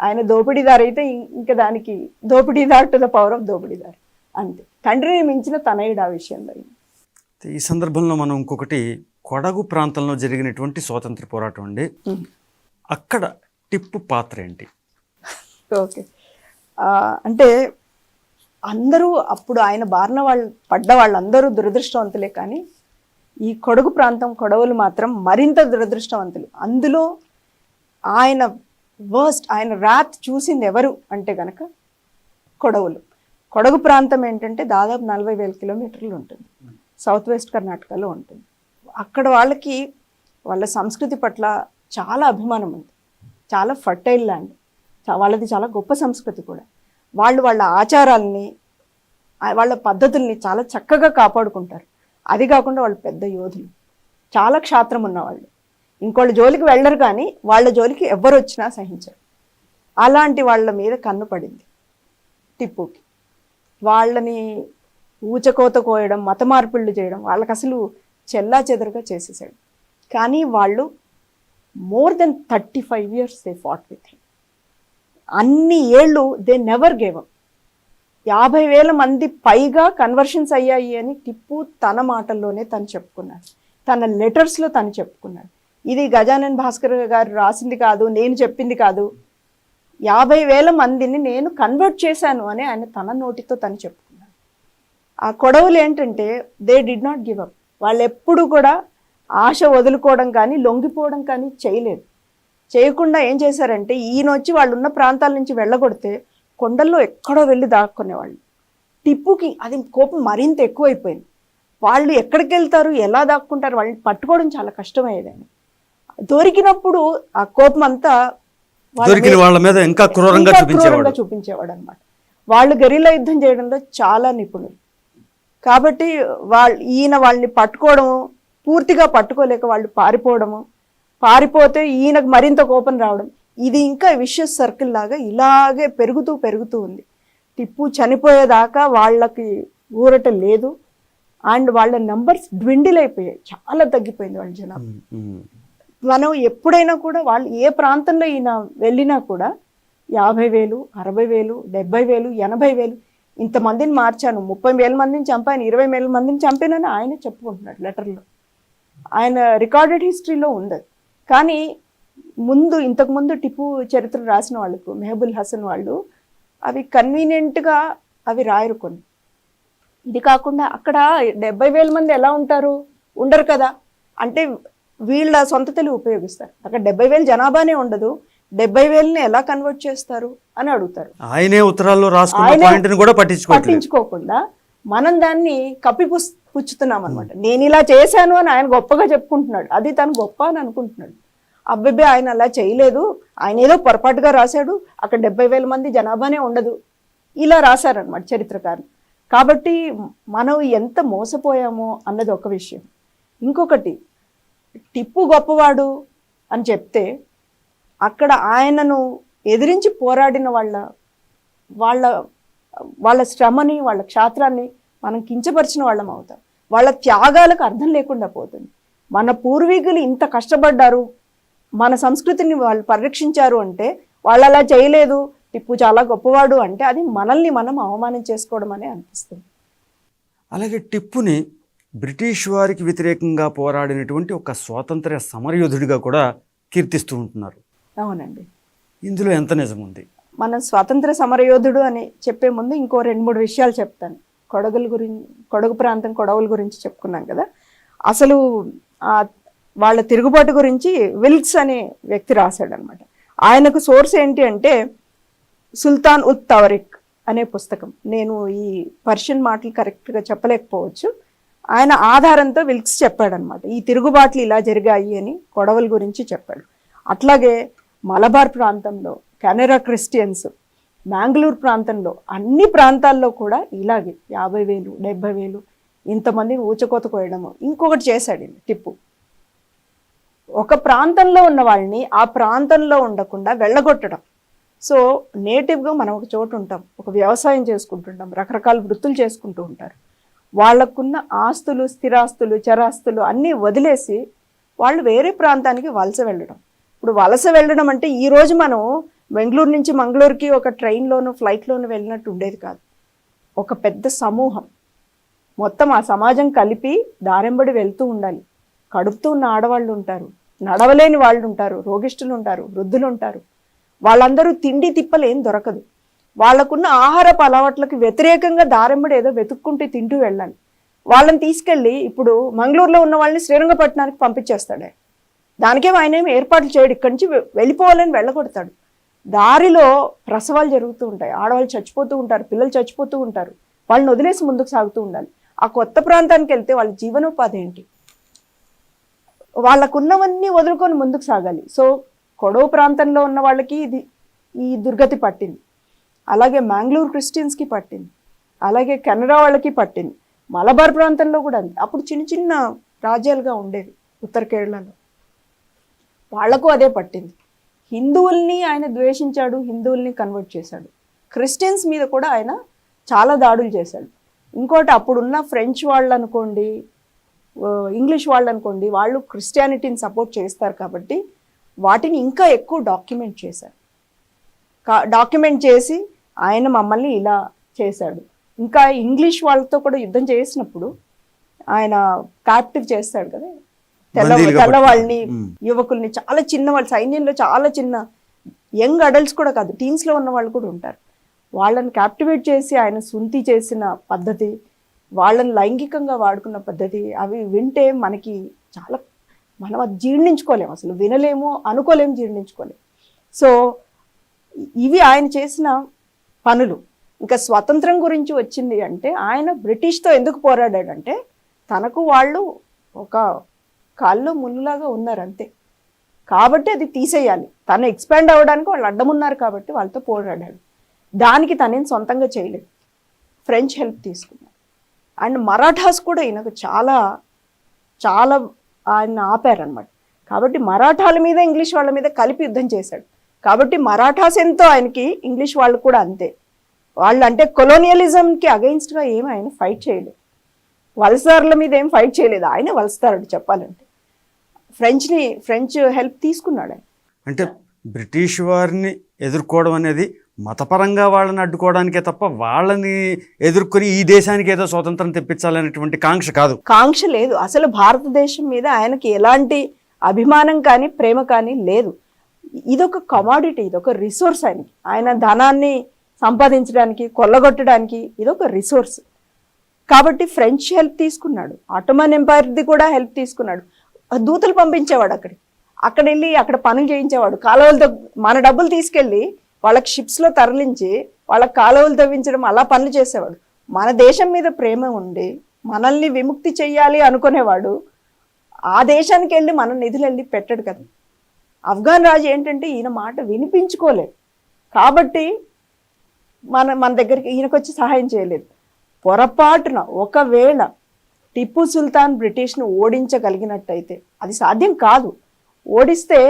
ఆయన దోపిడీదారు అయితే ఇంకా దానికి దోపిడీదార్ టు ద పవర్ ఆఫ్ దోపిడీదార్, అంతే. తండ్రిని మించిన తనయుడు ఆ విషయంలో. ఈ సందర్భంలో మనం ఇంకొకటి, కొడగు ప్రాంతంలో జరిగినటువంటి స్వాతంత్ర పోరాటం అండి, అక్కడ టిప్పు పాత్ర ఏంటి? ఓకే, అంటే అందరూ అప్పుడు ఆయన బారిన పడ్డ వాళ్ళందరూ దురదృష్టవంతులే, కానీ ఈ కొడగు ప్రాంతం కొడవలు మాత్రం మరింత దురదృష్టవంతులు. అందులో ఆయన ఆయన రాత్ చూసింది ఎవరు అంటే కనుక కొడవలు. కొడగు ప్రాంతం ఏంటంటే దాదాపు 40,000 కిలోమీటర్లు ఉంటుంది, సౌత్ వెస్ట్ కర్ణాటకలో ఉంటుంది. అక్కడ వాళ్ళకి వాళ్ళ సంస్కృతి పట్ల చాలా అభిమానం ఉంది, చాలా ఫర్టైల్ ల్యాండ్, వాళ్ళది చాలా గొప్ప సంస్కృతి కూడా. వాళ్ళ ఆచారాలని, వాళ్ళ పద్ధతుల్ని చాలా చక్కగా కాపాడుకుంటారు. అది కాకుండా వాళ్ళు పెద్ద యోధులు, చాలా క్షాత్రం ఉన్నవాళ్ళు, ఇంకోళ్ళ జోలికి వెళ్ళరు, కానీ వాళ్ళ జోలికి ఎవరు వచ్చినా సహించరు. అలాంటి వాళ్ళ మీద కన్ను పడింది టిప్పుకి. వాళ్ళని ఊచకోత కోయడం, మత మార్పిళ్ళు చేయడం, వాళ్ళకి అసలు చెల్లా చెదరుగా చేసేసాడు. కానీ వాళ్ళు more than 35 years they fought with him. అన్ని ఏళ్ళు దే నెవర్ గేవ్ అప్. 50,000 మంది పైగా కన్వర్షన్స్ అయ్యాయి అని టిప్పు తన మాటల్లోనే తను చెప్పుకున్నాడు, తన లెటర్స్లో తను చెప్పుకున్నాడు. ఇది గజానన్ భాస్కర్ గారు రాసింది కాదు, నేను చెప్పింది కాదు, 50,000 మందిని నేను కన్వర్ట్ చేశాను అని ఆయన తన నోటితో తను చెప్పుకున్నాడు. ఆ కొడవలు ఏంటంటే they did not give up. వాళ్ళు ఎప్పుడు కూడా ఆశ వదులుకోవడం కానీ లొంగిపోవడం కానీ చేయలేదు. చేయకుండా ఏం చేశారంటే ఈయన వచ్చి వాళ్ళు ఉన్న ప్రాంతాల నుంచి వెళ్ళగొడితే కొండల్లో ఎక్కడో వెళ్ళి దాక్కునేవాళ్ళు. టిప్పుకి అది కోపం మరింత ఎక్కువైపోయింది. వాళ్ళు ఎక్కడికి వెళ్తారు, ఎలా దాక్కుంటారు, వాళ్ళని పట్టుకోవడం చాలా కష్టమయ్యేదని. దొరికినప్పుడు ఆ కోపం అంతా వాళ్ళ మీద ఇంకా క్రూరంగా చూపించేవాడు అనమాట. వాళ్ళు గెరిల్లా యుద్ధం చేయడంలో చాలా నిపుణులు. కాబట్టి ఈయన వాళ్ళని పట్టుకోవడము, పూర్తిగా పట్టుకోలేక వాళ్ళు పారిపోతే ఈయనకు మరింత కోపం రావడం, ఇది ఇంకా విషయస్ సర్కిల్ లాగా ఇలాగే పెరుగుతూ ఉంది. టిప్పు చనిపోయేదాకా వాళ్ళకి ఊరట లేదు, అండ్ వాళ్ళ నంబర్స్ డ్విండిల్ అయిపోయాయి, చాలా తగ్గిపోయింది వాళ్ళ జనాభా. మనం ఎప్పుడైనా కూడా వాళ్ళు ఏ ప్రాంతంలో ఈయన వెళ్ళినా కూడా 50,000, 60,000, 70,000, 80,000 ఇంతమందిని మార్చాను, 30,000 మందిని చంపాను, 20,000 మందిని చంపానని ఆయనే చెప్పుకుంటున్నాడు లెటర్లో. ఆయన రికార్డెడ్ హిస్టరీలో ఉంది. కానీ ఇంతకుముందు టిపు చరిత్ర రాసిన వాళ్ళకు, మెహబుల్ హసన్ వాళ్ళు అవి కన్వీనియంట్గా అవి రాయరు కొన్ని. ఇది కాకుండా అక్కడ 70,000 మంది ఎలా ఉంటారు, ఉండరు కదా. అంటే వీళ్ళ సొంత తెలుగు ఉపయోగిస్తారు. అక్కడ 70,000 జనాభానే ఉండదు, 70,000ని ఎలా కన్వర్ట్ చేస్తారు అని అడుగుతారు. ఆయనే ఉత్తరాల్లో రాసుకున్న పాయింట్ని కూడా పట్టించుకోకుండా మనం దాన్ని పుచ్చుతున్నాం అనమాట. నేను ఇలా చేశాను అని ఆయన గొప్పగా చెప్పుకుంటున్నాడు, అది తను గొప్ప అని అనుకుంటున్నాడు. అబ్బాయి ఆయన అలా చేయలేదు, ఆయన ఏదో పొరపాటుగా రాశాడు, అక్కడ 70,000 మంది జనాభానే ఉండదు, ఇలా రాశారనమాట చరిత్రకారులు. కాబట్టి మనం ఎంత మోసపోయామో అన్నది ఒక విషయం. ఇంకొకటి, టిప్పు గొప్పవాడు అని చెప్తే అక్కడ ఆయనను ఎదిరించి పోరాడిన వాళ్ళ శ్రమని, వాళ్ళ క్షాత్రాన్ని మనం కించపరిచిన వాళ్ళం అవుతాం. వాళ్ళ త్యాగాలకు అర్థం లేకుండా పోతుంది. మన పూర్వీకులు ఇంత కష్టపడ్డారు, మన సంస్కృతిని వాళ్ళు పరిరక్షించారు అంటే, వాళ్ళు అలా చేయలేదు, టిప్పు చాలా గొప్పవాడు అంటే అది మనల్ని మనం అవమానం చేసుకోవడం అనే అనిపిస్తుంది. అలాగే టిప్పుని బ్రిటిష్ వారికి వ్యతిరేకంగా పోరాడినటువంటి ఒక స్వాతంత్ర్య సమరయోధుడిగా కూడా కీర్తిస్తూ ఉంటున్నారు. అవునండి. ఇందులో ఎంత నిజం ఉంది? మనం స్వాతంత్ర సమరయోధుడు అని చెప్పే ముందు ఇంకో 2-3 విషయాలు చెప్తాను. కొడగు ప్రాంతం కొడవల గురించి చెప్పుకున్నాం కదా. అసలు వాళ్ళ తిరుగుబాటు గురించి విల్క్స్ అనే వ్యక్తి రాశాడు అనమాట. ఆయనకు సోర్స్ ఏంటి అంటే సుల్తాన్ ఉత్ తవరిక్ అనే పుస్తకం. నేను ఈ పర్షియన్ మాటలు కరెక్ట్గా చెప్పలేకపోవచ్చు. ఆయన ఆధారంతో విల్క్స్ చెప్పాడనమాట, ఈ తిరుగుబాట్లు ఇలా జరిగాయి అని కొడవల గురించి చెప్పాడు. అట్లాగే మలబార్ ప్రాంతంలో కెనరా క్రిస్టియన్స్, మ్యాంగ్లూర్ ప్రాంతంలో, అన్ని ప్రాంతాల్లో కూడా ఇలాగే 50,000 70,000 ఇంతమందిని ఊచకోత కోయడము. ఇంకొకటి చేశాడు టిప్పు, ఒక ప్రాంతంలో ఉన్న వాళ్ళని ఆ ప్రాంతంలో ఉండకుండా వెళ్ళగొట్టడం. సో నేటివ్గా మనం ఒక చోటు ఉంటాం, ఒక వ్యవసాయం చేసుకుంటుంటాం, రకరకాల వృత్తులు చేసుకుంటూ ఉంటారు. వాళ్ళకున్న ఆస్తులు, స్థిరాస్తులు, చరాస్తులు అన్నీ వదిలేసి వాళ్ళు వేరే ప్రాంతానికి వలస వెళ్ళడం. ఇప్పుడు వలస వెళ్ళడం అంటే ఈరోజు మనం బెంగళూరు నుంచి మంగళూరుకి ఒక ట్రైన్లోను ఫ్లైట్లోను వెళ్ళినట్టు ఉండేది కాదు. ఒక పెద్ద సమూహం మొత్తం ఆ సమాజం కలిపి దారెంబడి వెళ్తూ ఉండాలి. కడుపుతూ ఉన్న ఆడవాళ్ళు ఉంటారు, నడవలేని వాళ్ళు ఉంటారు, రోగిష్ఠులు ఉంటారు, వృద్ధులు ఉంటారు. వాళ్ళందరూ తిండి తిప్పలు ఏం దొరకదు. వాళ్ళకున్న ఆహారపు అలవాట్లకు వ్యతిరేకంగా దారెంబడి ఏదో వెతుక్కుంటూ తింటూ వెళ్ళాలి. వాళ్ళని తీసుకెళ్ళి ఇప్పుడు మంగళూరులో ఉన్న వాళ్ళని శ్రీరంగపట్నానికి పంపించేస్తాడే, దానికేమో ఆయన ఏమి ఏర్పాట్లు చేయడు, ఇక్కడి నుంచి వెళ్ళిపోవాలని వెళ్ళగొడతాడు. దారిలో ప్రసవాలు జరుగుతూ ఉంటాయి, ఆడవాళ్ళు చచ్చిపోతూ ఉంటారు, పిల్లలు చచ్చిపోతూ ఉంటారు. వాళ్ళని వదిలేసి ముందుకు సాగుతూ ఉండాలి. ఆ కొత్త ప్రాంతానికి వెళ్తే వాళ్ళ జీవనోపాధి ఏంటి? వాళ్ళకున్నవన్నీ వదులుకొని ముందుకు సాగాలి. సో కొడవ ప్రాంతంలో ఉన్న వాళ్ళకి ఈ దుర్గతి పట్టింది. అలాగే మ్యాంగ్లూర్ క్రిస్టియన్స్కి పట్టింది, అలాగే కెనడా వాళ్ళకి పట్టింది, మలబార్ ప్రాంతంలో కూడా అంతే. అప్పుడు చిన్న చిన్న రాజ్యాలుగా ఉండేవి ఉత్తర కేరళలో, వాళ్లకు అదే పట్టింది. హిందువుల్ని ఆయన ద్వేషించాడు, హిందువుల్ని కన్వర్ట్ చేశాడు. క్రిస్టియన్స్ మీద కూడా ఆయన చాలా దాడులు చేశాడు. ఇంకోటి, అప్పుడున్న ఫ్రెంచ్ వాళ్ళు అనుకోండి, ఇంగ్లీష్ వాళ్ళు అనుకోండి, వాళ్ళు క్రిస్టియానిటీని సపోర్ట్ చేస్తారు కాబట్టి వాటిని ఇంకా ఎక్కువ డాక్యుమెంట్ చేశారు. డాక్యుమెంట్ చేసి ఆయన మమ్మల్ని ఇలా చేశాడు. ఇంకా ఇంగ్లీష్ వాళ్ళతో కూడా యుద్ధం చేసినప్పుడు ఆయన క్యాప్టివ్ చేస్తాడు కదా, తెల్లవాళ్ళని, యువకుల్ని, చాలా చిన్న వాళ్ళు, సైన్యంలో చాలా చిన్న యంగ్ అడల్ట్స్ కూడా కాదు, టీన్స్లో ఉన్న వాళ్ళు కూడా ఉంటారు. వాళ్ళని క్యాప్టివేట్ చేసి ఆయన సుంతి చేసిన పద్ధతి, వాళ్ళని లైంగికంగా వాడుకున్న పద్ధతి, అవి వింటే మనకి చాలా, మనం అది జీర్ణించుకోలేము, అసలు వినలేము, అనుకోలేము, జీర్ణించుకోలేము. సో ఇవి ఆయన చేసిన పనులు. ఇంకా స్వతంత్రం గురించి వచ్చింది అంటే, ఆయన బ్రిటిష్తో ఎందుకు పోరాడాడంటే, తనకు వాళ్ళు ఒక కాల్లో ముళ్ళులాగా ఉన్నారు అంతే, కాబట్టి అది తీసేయాలి. తను ఎక్స్పాండ్ అవ్వడానికి వాళ్ళు అడ్డమున్నారు కాబట్టి వాళ్ళతో పోరాడాడు. దానికి తనేం సొంతంగా చేయలేదు, ఫ్రెంచ్ హెల్ప్ తీసుకున్నాడు. అండ్ మరాఠాస్ కూడా ఈయనకు చాలా చాలా ఆయన ఆపారనమాట. కాబట్టి మరాఠాల మీద ఇంగ్లీష్ వాళ్ళ మీద కలిపి యుద్ధం చేశాడు. కాబట్టి మరాఠాస్ ఎంతో ఆయనకి, ఇంగ్లీష్ వాళ్ళు కూడా అంతే. వాళ్ళు అంటే కొలోనియలిజంకి అగెయిన్స్ట్గా ఏమి ఆయన ఫైట్ చేయలేదు, వలసదారుల మీద ఏం ఫైట్ చేయలేదు. ఆయన వలసదారుడు చెప్పాలంటే. ఫ్రెంచ్ హెల్ప్ తీసుకున్నాడు ఆయన. అంటే బ్రిటిష్ వారిని ఎదుర్కోవడం అనేది మతపరంగా వాళ్ళని అడ్డుకోవడానికే తప్ప వాళ్ళని ఎదుర్కొని ఈ దేశానికి ఏదో స్వతంత్రం తెప్పించాలనేటువంటి కాంక్ష కాదు. కాంక్ష లేదు, అసలు భారతదేశం మీద ఆయనకి ఎలాంటి అభిమానం కానీ ప్రేమ కానీ లేదు. ఇదొక కమాడిటీ, ఇదొక రిసోర్స్. ఆయన ధనాన్ని సంపాదించడానికి, కొల్లగొట్టడానికి ఇదొక రిసోర్స్. కాబట్టి ఫ్రెంచ్ హెల్ప్ తీసుకున్నాడు, ఆటోమన్ ఎంపైర్ది కూడా హెల్ప్ తీసుకున్నాడు. దూతలు పంపించేవాడు అక్కడ వెళ్ళి అక్కడ పనులు చేయించేవాడు. కాలువలతో మన డబ్బులు తీసుకెళ్ళి వాళ్ళకి షిప్స్లో తరలించి వాళ్ళకి కాలువలు తవ్వించడం, అలా పనులు చేసేవాడు. మన దేశం మీద ప్రేమ ఉండి మనల్ని విముక్తి చెయ్యాలి అనుకునేవాడు ఆ దేశానికి వెళ్ళి మన నిధులు వెళ్ళి పెట్టాడు కదా. ఆఫ్ఘన్ రాజు ఏంటంటే ఈయన మాట వినిపించుకోలేదు కాబట్టి మన దగ్గరికి ఈయనకొచ్చి సహాయం చేయలేదు. పొరపాటున ఒకవేళ టిప్పు సుల్తాన్ బ్రిటిష్ను ఓడించగలిగినట్టయితే, అది సాధ్యం కాదు, ఓడిస్తే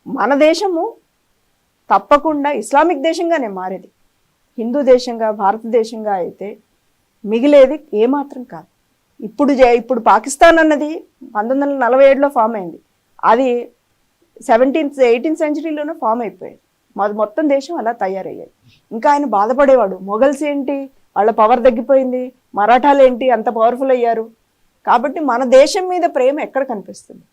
మన దేశము తప్పకుండా ఇస్లామిక్ దేశంగానే మారేది. హిందూ దేశంగా భారతదేశంగా అయితే మిగిలేది ఏమాత్రం కాదు. ఇప్పుడు పాకిస్తాన్ అన్నది 1947లో ఫామ్ అయింది, అది 18th సెంచరీలోనే ఫామ్ అయిపోయింది. మొత్తం దేశం అలా తయారయ్యాయి. ఇంకా ఆయన బాధపడేవాడు, మొఘల్స్ ఏంటి వాళ్ళ పవర్ తగ్గిపోయింది, మరాఠాలు ఏంటి అంత పవర్ఫుల్ అయ్యారు. కాబట్టి మన దేశం మీద ప్రేమ ఎక్కడ కనిపిస్తుంది?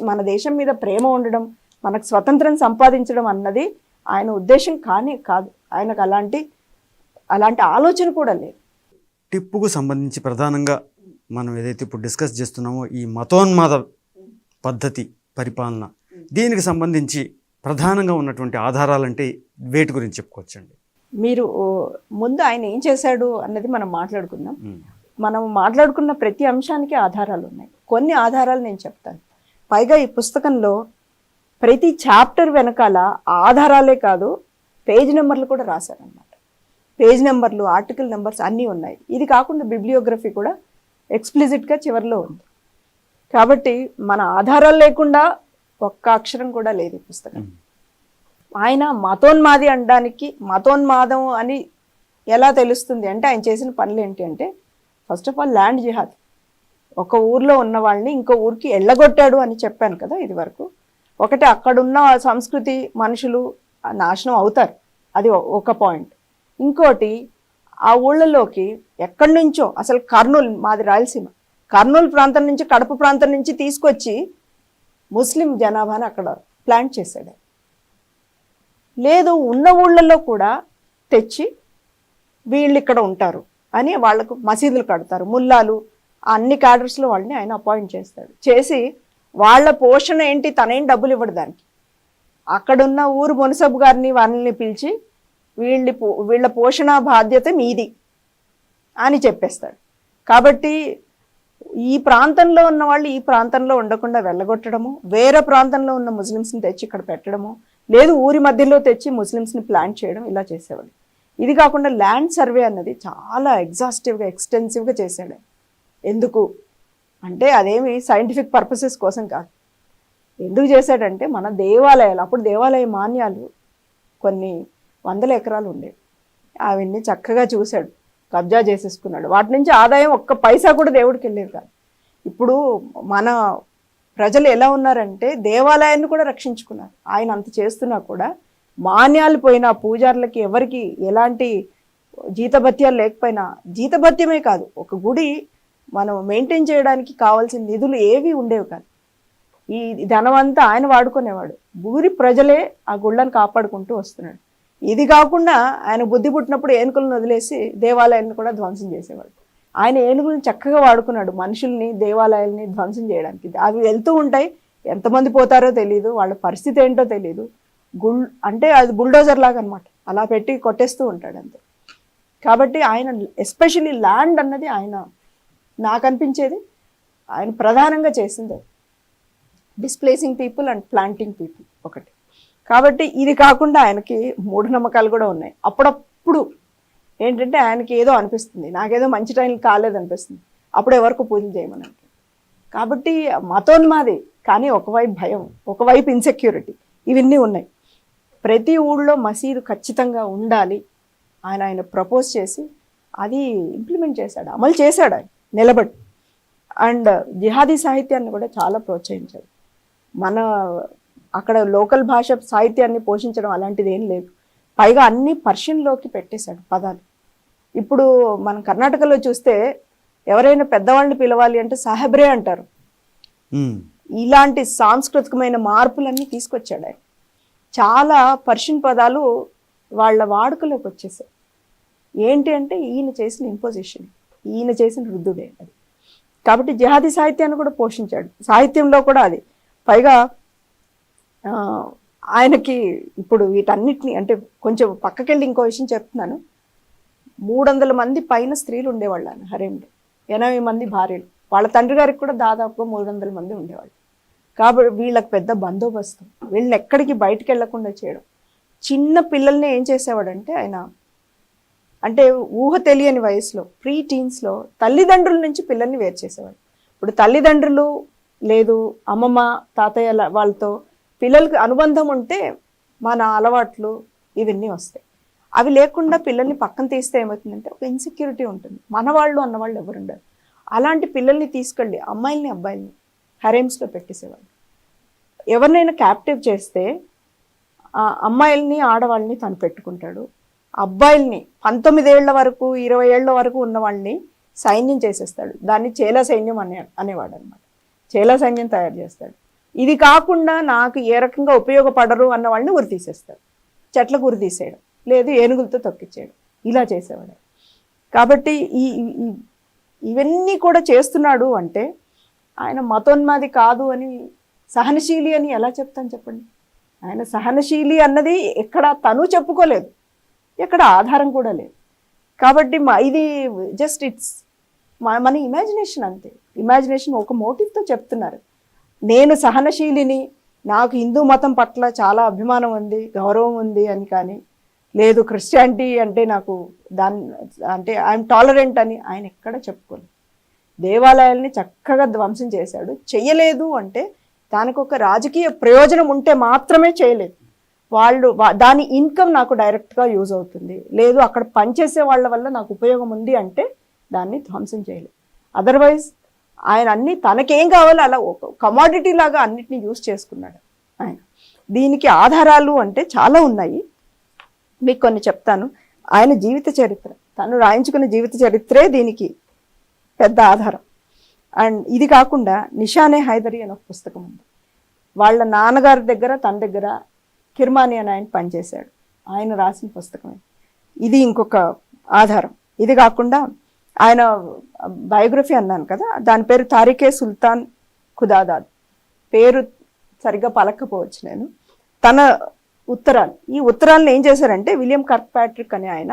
మన దేశం మీద ప్రేమ ఉండడం, మనకు స్వతంత్రం సంపాదించడం అన్నది ఆయన ఉద్దేశం కానీ కాదు. ఆయనకు అలాంటి ఆలోచన కూడా లేదు. టిప్పుకు సంబంధించి ప్రధానంగా మనం ఏదైతే ఇప్పుడు డిస్కస్ చేస్తున్నామో ఈ మతోన్మాద పద్ధతి పరిపాలన, దీనికి సంబంధించి ప్రధానంగా ఉన్నటువంటి ఆధారాలంటే వేటి గురించి చెప్పుకోవచ్చండి? మీరు ముందు ఆయన ఏం చేశాడు అన్నది మనం మాట్లాడుకుందాం. మనం మాట్లాడుకున్న ప్రతి అంశానికి ఆధారాలు ఉన్నాయి. కొన్ని ఆధారాలు నేను చెప్తాను. పైగా ఈ పుస్తకంలో ప్రతి చాప్టర్ వెనకాల ఆధారాలే కాదు, పేజ్ నెంబర్లు కూడా రాశారనమాట. పేజ్ నెంబర్లు, ఆర్టికల్ నెంబర్స్ అన్నీ ఉన్నాయి. ఇది కాకుండా బిబ్లియోగ్రఫీ కూడా ఎక్స్ప్లిసిట్గా చివరిలో ఉంది. కాబట్టి మన ఆధారాలు లేకుండా ఒక్క అక్షరం కూడా లేదు ఈ పుస్తకం. ఆయన మతోన్మాది అనడానికి, మతోన్మాదం అని ఎలా తెలుస్తుంది అంటే ఆయన చేసిన పనులు ఏంటి అంటే, ఫస్ట్ ఆఫ్ ఆల్ ల్యాండ్ జిహాద్. ఒక ఊర్లో ఉన్న వాళ్ళని ఇంకో ఊరికి ఎళ్ళగొట్టాడు అని చెప్పాను కదా ఇది వరకు. ఒకటి అక్కడున్న సంస్కృతి మనుషులు నాశనం అవుతారు, అది ఒక పాయింట్. ఇంకోటి ఆ ఊళ్ళలోకి ఎక్కడి నుంచో, అసలు కర్నూలు, మాది రాయలసీమ, కర్నూలు ప్రాంతం నుంచి కడప ప్రాంతం నుంచి తీసుకొచ్చి ముస్లిం జనాభాని అక్కడ ప్లాంట్ చేశాడు. లేదు ఉన్న ఊళ్ళల్లో కూడా తెచ్చి వీళ్ళు ఇక్కడ ఉంటారు అని వాళ్ళకు మసీదులు కడతారు, ముల్లాలు, అన్ని క్యాడర్స్లో వాళ్ళని ఆయన అపాయింట్ చేస్తాడు. చేసి వాళ్ళ పోషణ ఏంటి, తనేం డబ్బులు ఇవ్వడు దానికి. అక్కడున్న ఊరు మునసబు గారిని వాళ్ళని పిలిచి వీళ్ళ పోషణ బాధ్యత మీది అని చెప్పేస్తాడు. కాబట్టి ఈ ప్రాంతంలో ఉన్న వాళ్ళు ఈ ప్రాంతంలో ఉండకుండా వెళ్ళగొట్టడము, వేరే ప్రాంతంలో ఉన్న ముస్లిమ్స్ని తెచ్చి ఇక్కడ పెట్టడము, లేదు ఊరి మధ్యలో తెచ్చి ముస్లిమ్స్ని ప్లాంట్ చేయడం, ఇలా చేసేవాడు. ఇది కాకుండా ల్యాండ్ సర్వే అన్నది చాలా ఎక్స్టెన్సివ్గా చేశాడు. ఎందుకు అంటే అదేమి సైంటిఫిక్ పర్పసెస్ కోసం కాదు. ఎందుకు చేశాడంటే మన దేవాలయాలు, అప్పుడు దేవాలయ మాన్యాలు కొన్ని 100 ఎకరాలు ఉండేవి, అవన్నీ చక్కగా చూశాడు, కబ్జా చేసేసుకున్నాడు. వాటి నుంచి ఆదాయం ఒక్క పైసా కూడా దేవుడికి వెళ్ళేది కాదు. ఇప్పుడు మన ప్రజలు ఎలా ఉన్నారంటే దేవాలయాన్ని కూడా రక్షించుకున్నారు. ఆయన అంత చేస్తున్నా కూడా మాన్యాలు పోయినా, పూజారులకి ఎవరికి ఎలాంటి జీతభత్యాలు లేకపోయినా, జీతభత్యమే కాదు, ఒక గుడి మనం మెయింటైన్ చేయడానికి కావాల్సిన నిధులు ఏవి ఉండేవి కాదు. ఈ ధనమంతా ఆయన వాడుకునేవాడు. ఊరి ప్రజలే ఆ గుళ్ళని కాపాడుకుంటూ వస్తున్నాడు. ఇది కాకుండా ఆయన బుద్ధి పుట్టినప్పుడు ఏనుగులను వదిలేసి దేవాలయాలను కూడా ధ్వంసం చేసేవాడు. ఆయన ఏనుగులను చక్కగా వాడుకున్నాడు మనుషుల్ని, దేవాలయాల్ని ధ్వంసం చేయడానికి. అవి వెళ్తూ ఉంటాయి, ఎంతమంది పోతారో తెలియదు, వాళ్ళ పరిస్థితి ఏంటో తెలియదు. అంటే అది బుల్డోజర్ లాగా అనమాట, అలా పెట్టి కొట్టేస్తూ ఉంటాడు అంతే. కాబట్టి ఆయన ఎస్పెషల్లీ ల్యాండ్ అన్నది ఆయన, నాకు అనిపించేది ఆయన ప్రధానంగా చేసింది displacing people and planting people ఒకటి. కాబట్టి ఇది కాకుండా ఆయనకి మూఢనమ్మకాలు కూడా ఉన్నాయి. అప్పుడప్పుడు ఏంటంటే ఆయనకి ఏదో అనిపిస్తుంది, నాకేదో మంచి టైం కాలేదనిపిస్తుంది, అప్పుడు ఎవరికి పూజలు చేయమని అంటారు. కాబట్టి మతోన్మాది, కానీ ఒకవైపు భయం, ఒకవైపు ఇన్సెక్యూరిటీ, ఇవన్నీ ఉన్నాయి. ప్రతి ఊళ్ళో మసీదు ఖచ్చితంగా ఉండాలి ఆయన ప్రపోజ్ చేసి అది ఇంప్లిమెంట్ చేశాడు, అమలు చేశాడు ఆయన నిలబడి. అండ్ జిహాదీ సాహిత్యాన్ని కూడా చాలా ప్రోత్సహించాడు. మన అక్కడ లోకల్ భాష సాహిత్యాన్ని పోషించడం అలాంటిది ఏం లేదు. పైగా అన్ని పర్షియన్లోకి పెట్టేశాడు పదాలు. ఇప్పుడు మనం కర్ణాటకలో చూస్తే ఎవరైనా పెద్దవాళ్ళని పిలవాలి అంటే సాహెబ్రే అంటారు. ఇలాంటి సాంస్కృతికమైన మార్పులన్నీ తీసుకొచ్చాడు ఆయన. చాలా పర్షియన్ పదాలు వాళ్ళ వాడుకలోకి వచ్చేసాయి. ఏంటి అంటే ఈయన చేసిన ఇంపోజిషన్, ఈయన చేసిన రుద్దుడే అది. కాబట్టి జిహాదీ సాహిత్యాన్ని కూడా పోషించాడు. సాహిత్యంలో కూడా అది. పైగా ఆయనకి ఇప్పుడు వీటన్నిటిని అంటే కొంచెం పక్కకెళ్ళి ఇంకో విషయం చెప్తున్నాను. 300 మంది పైన స్త్రీలు ఉండేవాళ్ళు ఆయన హరేంలో, 80 మంది భార్యలు. వాళ్ళ తండ్రి గారికి కూడా దాదాపుగా 300 మంది ఉండేవాళ్ళు. కాబట్టి వీళ్ళకి పెద్ద బందోబస్తు, వీళ్ళని ఎక్కడికి బయటికి వెళ్లకుండా చేయడం. చిన్న పిల్లల్ని ఏం చేసేవాడంటే ఆయన, అంటే ఊహ తెలియని వయసులో ప్రీ టీన్స్లో తల్లిదండ్రుల నుంచి పిల్లల్ని వేరు చేసేవాడు. ఇప్పుడు తల్లిదండ్రులు లేదు అమ్మమ్మ తాతయ్య వాళ్ళతో పిల్లలకి అనుబంధం ఉంటే మన అలవాట్లు ఇవన్నీ వస్తాయి. అవి లేకుండా పిల్లల్ని పక్కన తీస్తే ఏమవుతుందంటే ఒక ఇన్సెక్యూరిటీ ఉంటుంది. మనవాళ్ళు అన్నవాళ్ళు ఎవరు ఉండరు. అలాంటి పిల్లల్ని తీసుకెళ్ళి అమ్మాయిల్ని అబ్బాయిల్ని హరేమ్స్లో పెట్టేసేవాళ్ళు. ఎవరినైనా క్యాప్టివ్ చేస్తే అమ్మాయిల్ని ఆడవాళ్ళని తను పెట్టుకుంటాడు. అబ్బాయిల్ని 19 ఏళ్ల వరకు 20 ఏళ్ల వరకు ఉన్న వాళ్ళని సైన్యం చేసేస్తాడు. దాన్ని చేలా సైన్యం అనేవాడు అనమాట. చేలా సైన్యం తయారు చేస్తాడు. ఇది కాకుండా నాకు ఏ రకంగా ఉపయోగపడరు అన్న వాళ్ళని ఉరి తీసేస్తాడు. చెట్లకు ఉరి తీసేయడం, లేదు ఏనుగులతో తొక్కిచ్చేయడం, ఇలా చేసేవాడు. కాబట్టి ఇవన్నీ కూడా చేస్తున్నాడు అంటే ఆయన మతోన్మాది కాదు అని, సహనశీలి అని ఎలా చెప్తాను చెప్పండి. ఆయన సహనశీలి అన్నది ఎక్కడ తను చెప్పుకోలేదు, ఎక్కడ ఆధారం కూడా లేదు. కాబట్టి ఇది జస్ట్ ఇట్స్ మన ఇమాజినేషన్ అంతే. ఇమాజినేషన్ ఒక మోటివ్తో చెప్తున్నారు. నేను సహనశీలిని, నాకు హిందూ మతం పట్ల చాలా అభిమానం ఉంది, గౌరవం ఉంది అని, కానీ లేదు క్రిస్టియానిటీ అంటే నాకు అంటే ఐఎమ్ టాలరెంట్ అని ఆయన ఎక్కడ చెప్పుకోలేదు. దేవాలయాల్ని చక్కగా ధ్వంసం చేశాడు. చెయ్యలేదు అంటే దానికి ఒక రాజకీయ ప్రయోజనం ఉంటే మాత్రమే చేయలేదు. వాళ్ళు దాని ఇన్కమ్ నాకు డైరెక్ట్గా యూజ్ అవుతుంది, లేదు అక్కడ పనిచేసే వాళ్ళ వల్ల నాకు ఉపయోగం ఉంది అంటే దాన్ని ధ్వంసం చేయలేదు. అదర్వైజ్ ఆయన అన్ని తనకేం కావాలో అలా ఒక కమాడిటీ లాగా అన్నిటినీ యూజ్ చేసుకున్నాడు ఆయన. దీనికి ఆధారాలు అంటే చాలా ఉన్నాయి, మీకు కొన్ని చెప్తాను. ఆయన జీవిత చరిత్ర, తను రాయించుకున్న జీవిత చరిత్రే దీనికి పెద్ద ఆధారం. అండ్ ఇది కాకుండా నిషానే హైదరీ అని ఒక పుస్తకం ఉంది. వాళ్ళ నాన్నగారి దగ్గర తన దగ్గర కిర్మాని అని ఆయన పనిచేశాడు, ఆయన రాసిన పుస్తకమే. ఇది ఇంకొక ఆధారం. ఇది కాకుండా ఆయన బయోగ్రఫీ అన్నాను కదా, దాని పేరు తారికే సుల్తాన్ ఖుదాదాద్. పేరు సరిగ్గా పలకపోవచ్చు నేను. తన ఉత్తరాలు, ఈ ఉత్తరాలను ఏం చేశారంటే విలియం కర్క్ ప్యాట్రిక్ అనే ఆయన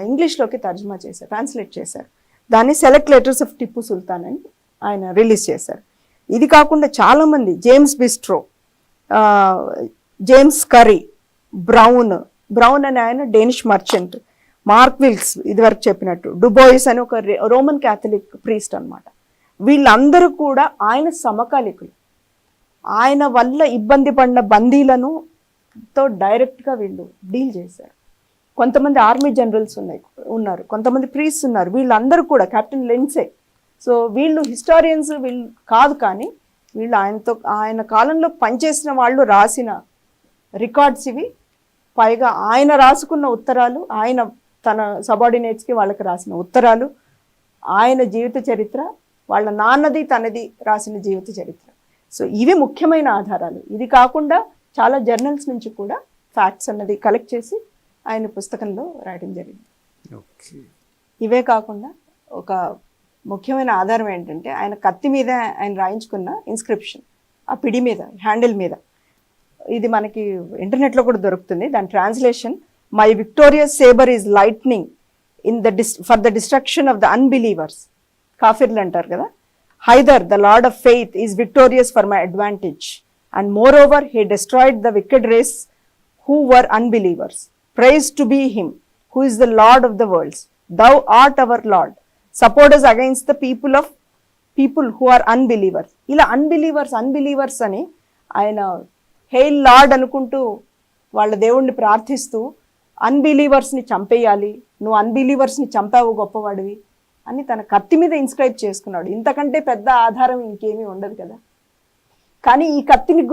ఇంగ్లీష్లోకి తర్జుమా చేశారు, ట్రాన్స్లేట్ చేశారు. దాన్ని select letters of Tipu Sultan అని ఆయన రిలీజ్ చేశారు. ఇది కాకుండా చాలామంది, James bistro, James curry, brown అనే ఆయన డేనిష్ మర్చెంట్, మార్క్ విల్క్స్ ఇదివరకు చెప్పినట్టు, డుబోయిస్ అని ఒక రోమన్ క్యాథలిక్ ప్రీస్ట్ అనమాట. వీళ్ళందరూ కూడా ఆయన సమకాలికులు. ఆయన వల్ల ఇబ్బంది పడిన బందీలను డైరెక్ట్గా వీళ్ళు డీల్ చేశారు. కొంతమంది ఆర్మీ జనరల్స్ ఉన్నారు, కొంతమంది ప్రీస్ట్ ఉన్నారు. వీళ్ళందరూ కూడా కెప్టెన్ లెన్సే. సో వీళ్ళు హిస్టారియన్స్ వీళ్ళు కాదు, కానీ వీళ్ళు ఆయన కాలంలో పనిచేసిన వాళ్ళు రాసిన రికార్డ్స్ ఇవి. పైగా ఆయన రాసుకున్న ఉత్తరాలు, ఆయన తన సబార్డినేట్స్కి వాళ్ళకి రాసిన ఉత్తరాలు, ఆయన జీవిత చరిత్ర, వాళ్ళ నాన్నది తనది రాసిన జీవిత చరిత్ర. సో ఇవి ముఖ్యమైన ఆధారాలు. ఇది కాకుండా చాలా జర్నల్స్ నుంచి కూడా ఫ్యాక్ట్స్ అన్నది కలెక్ట్ చేసి ఆయన పుస్తకంలో రాయడం జరిగింది. ఇవే కాకుండా ఒక ముఖ్యమైన ఆధారం ఏంటంటే ఆయన కత్తి మీద ఆయన రాయించుకున్న ఇన్స్క్రిప్షన్, ఆ పిడి మీద, హ్యాండిల్ మీద. ఇది మనకి ఇంటర్నెట్లో కూడా దొరుకుతుంది. దాని translation, my victorious sabre is lightning for the destruction of the unbelievers. కాఫిర్లు అంటారు కదా. Haidar the lord of faith is victorious for my advantage, and moreover he destroyed the wicked race who were unbelievers. Praise to be him who is the lord of the worlds. Thou art our lord. Support us against the people who are unbelievers. ఇలా అన్బిలీవర్స్ అని ఆయన హెయిల్ లార్డ్ అనుకుంటూ వాళ్ళ దేవుణ్ణి ప్రార్థిస్తూ అన్బిలీవర్స్ని చంపేయాలి, నువ్వు అన్బిలీవర్స్ని చంపావు గొప్పవాడివి అని తన కత్తి మీద ఇన్స్క్రైబ్ చేసుకున్నాడు. ఇంతకంటే పెద్ద ఆధారం ఇంకేమీ ఉండదు కదా. కానీ ఈ కత్తిని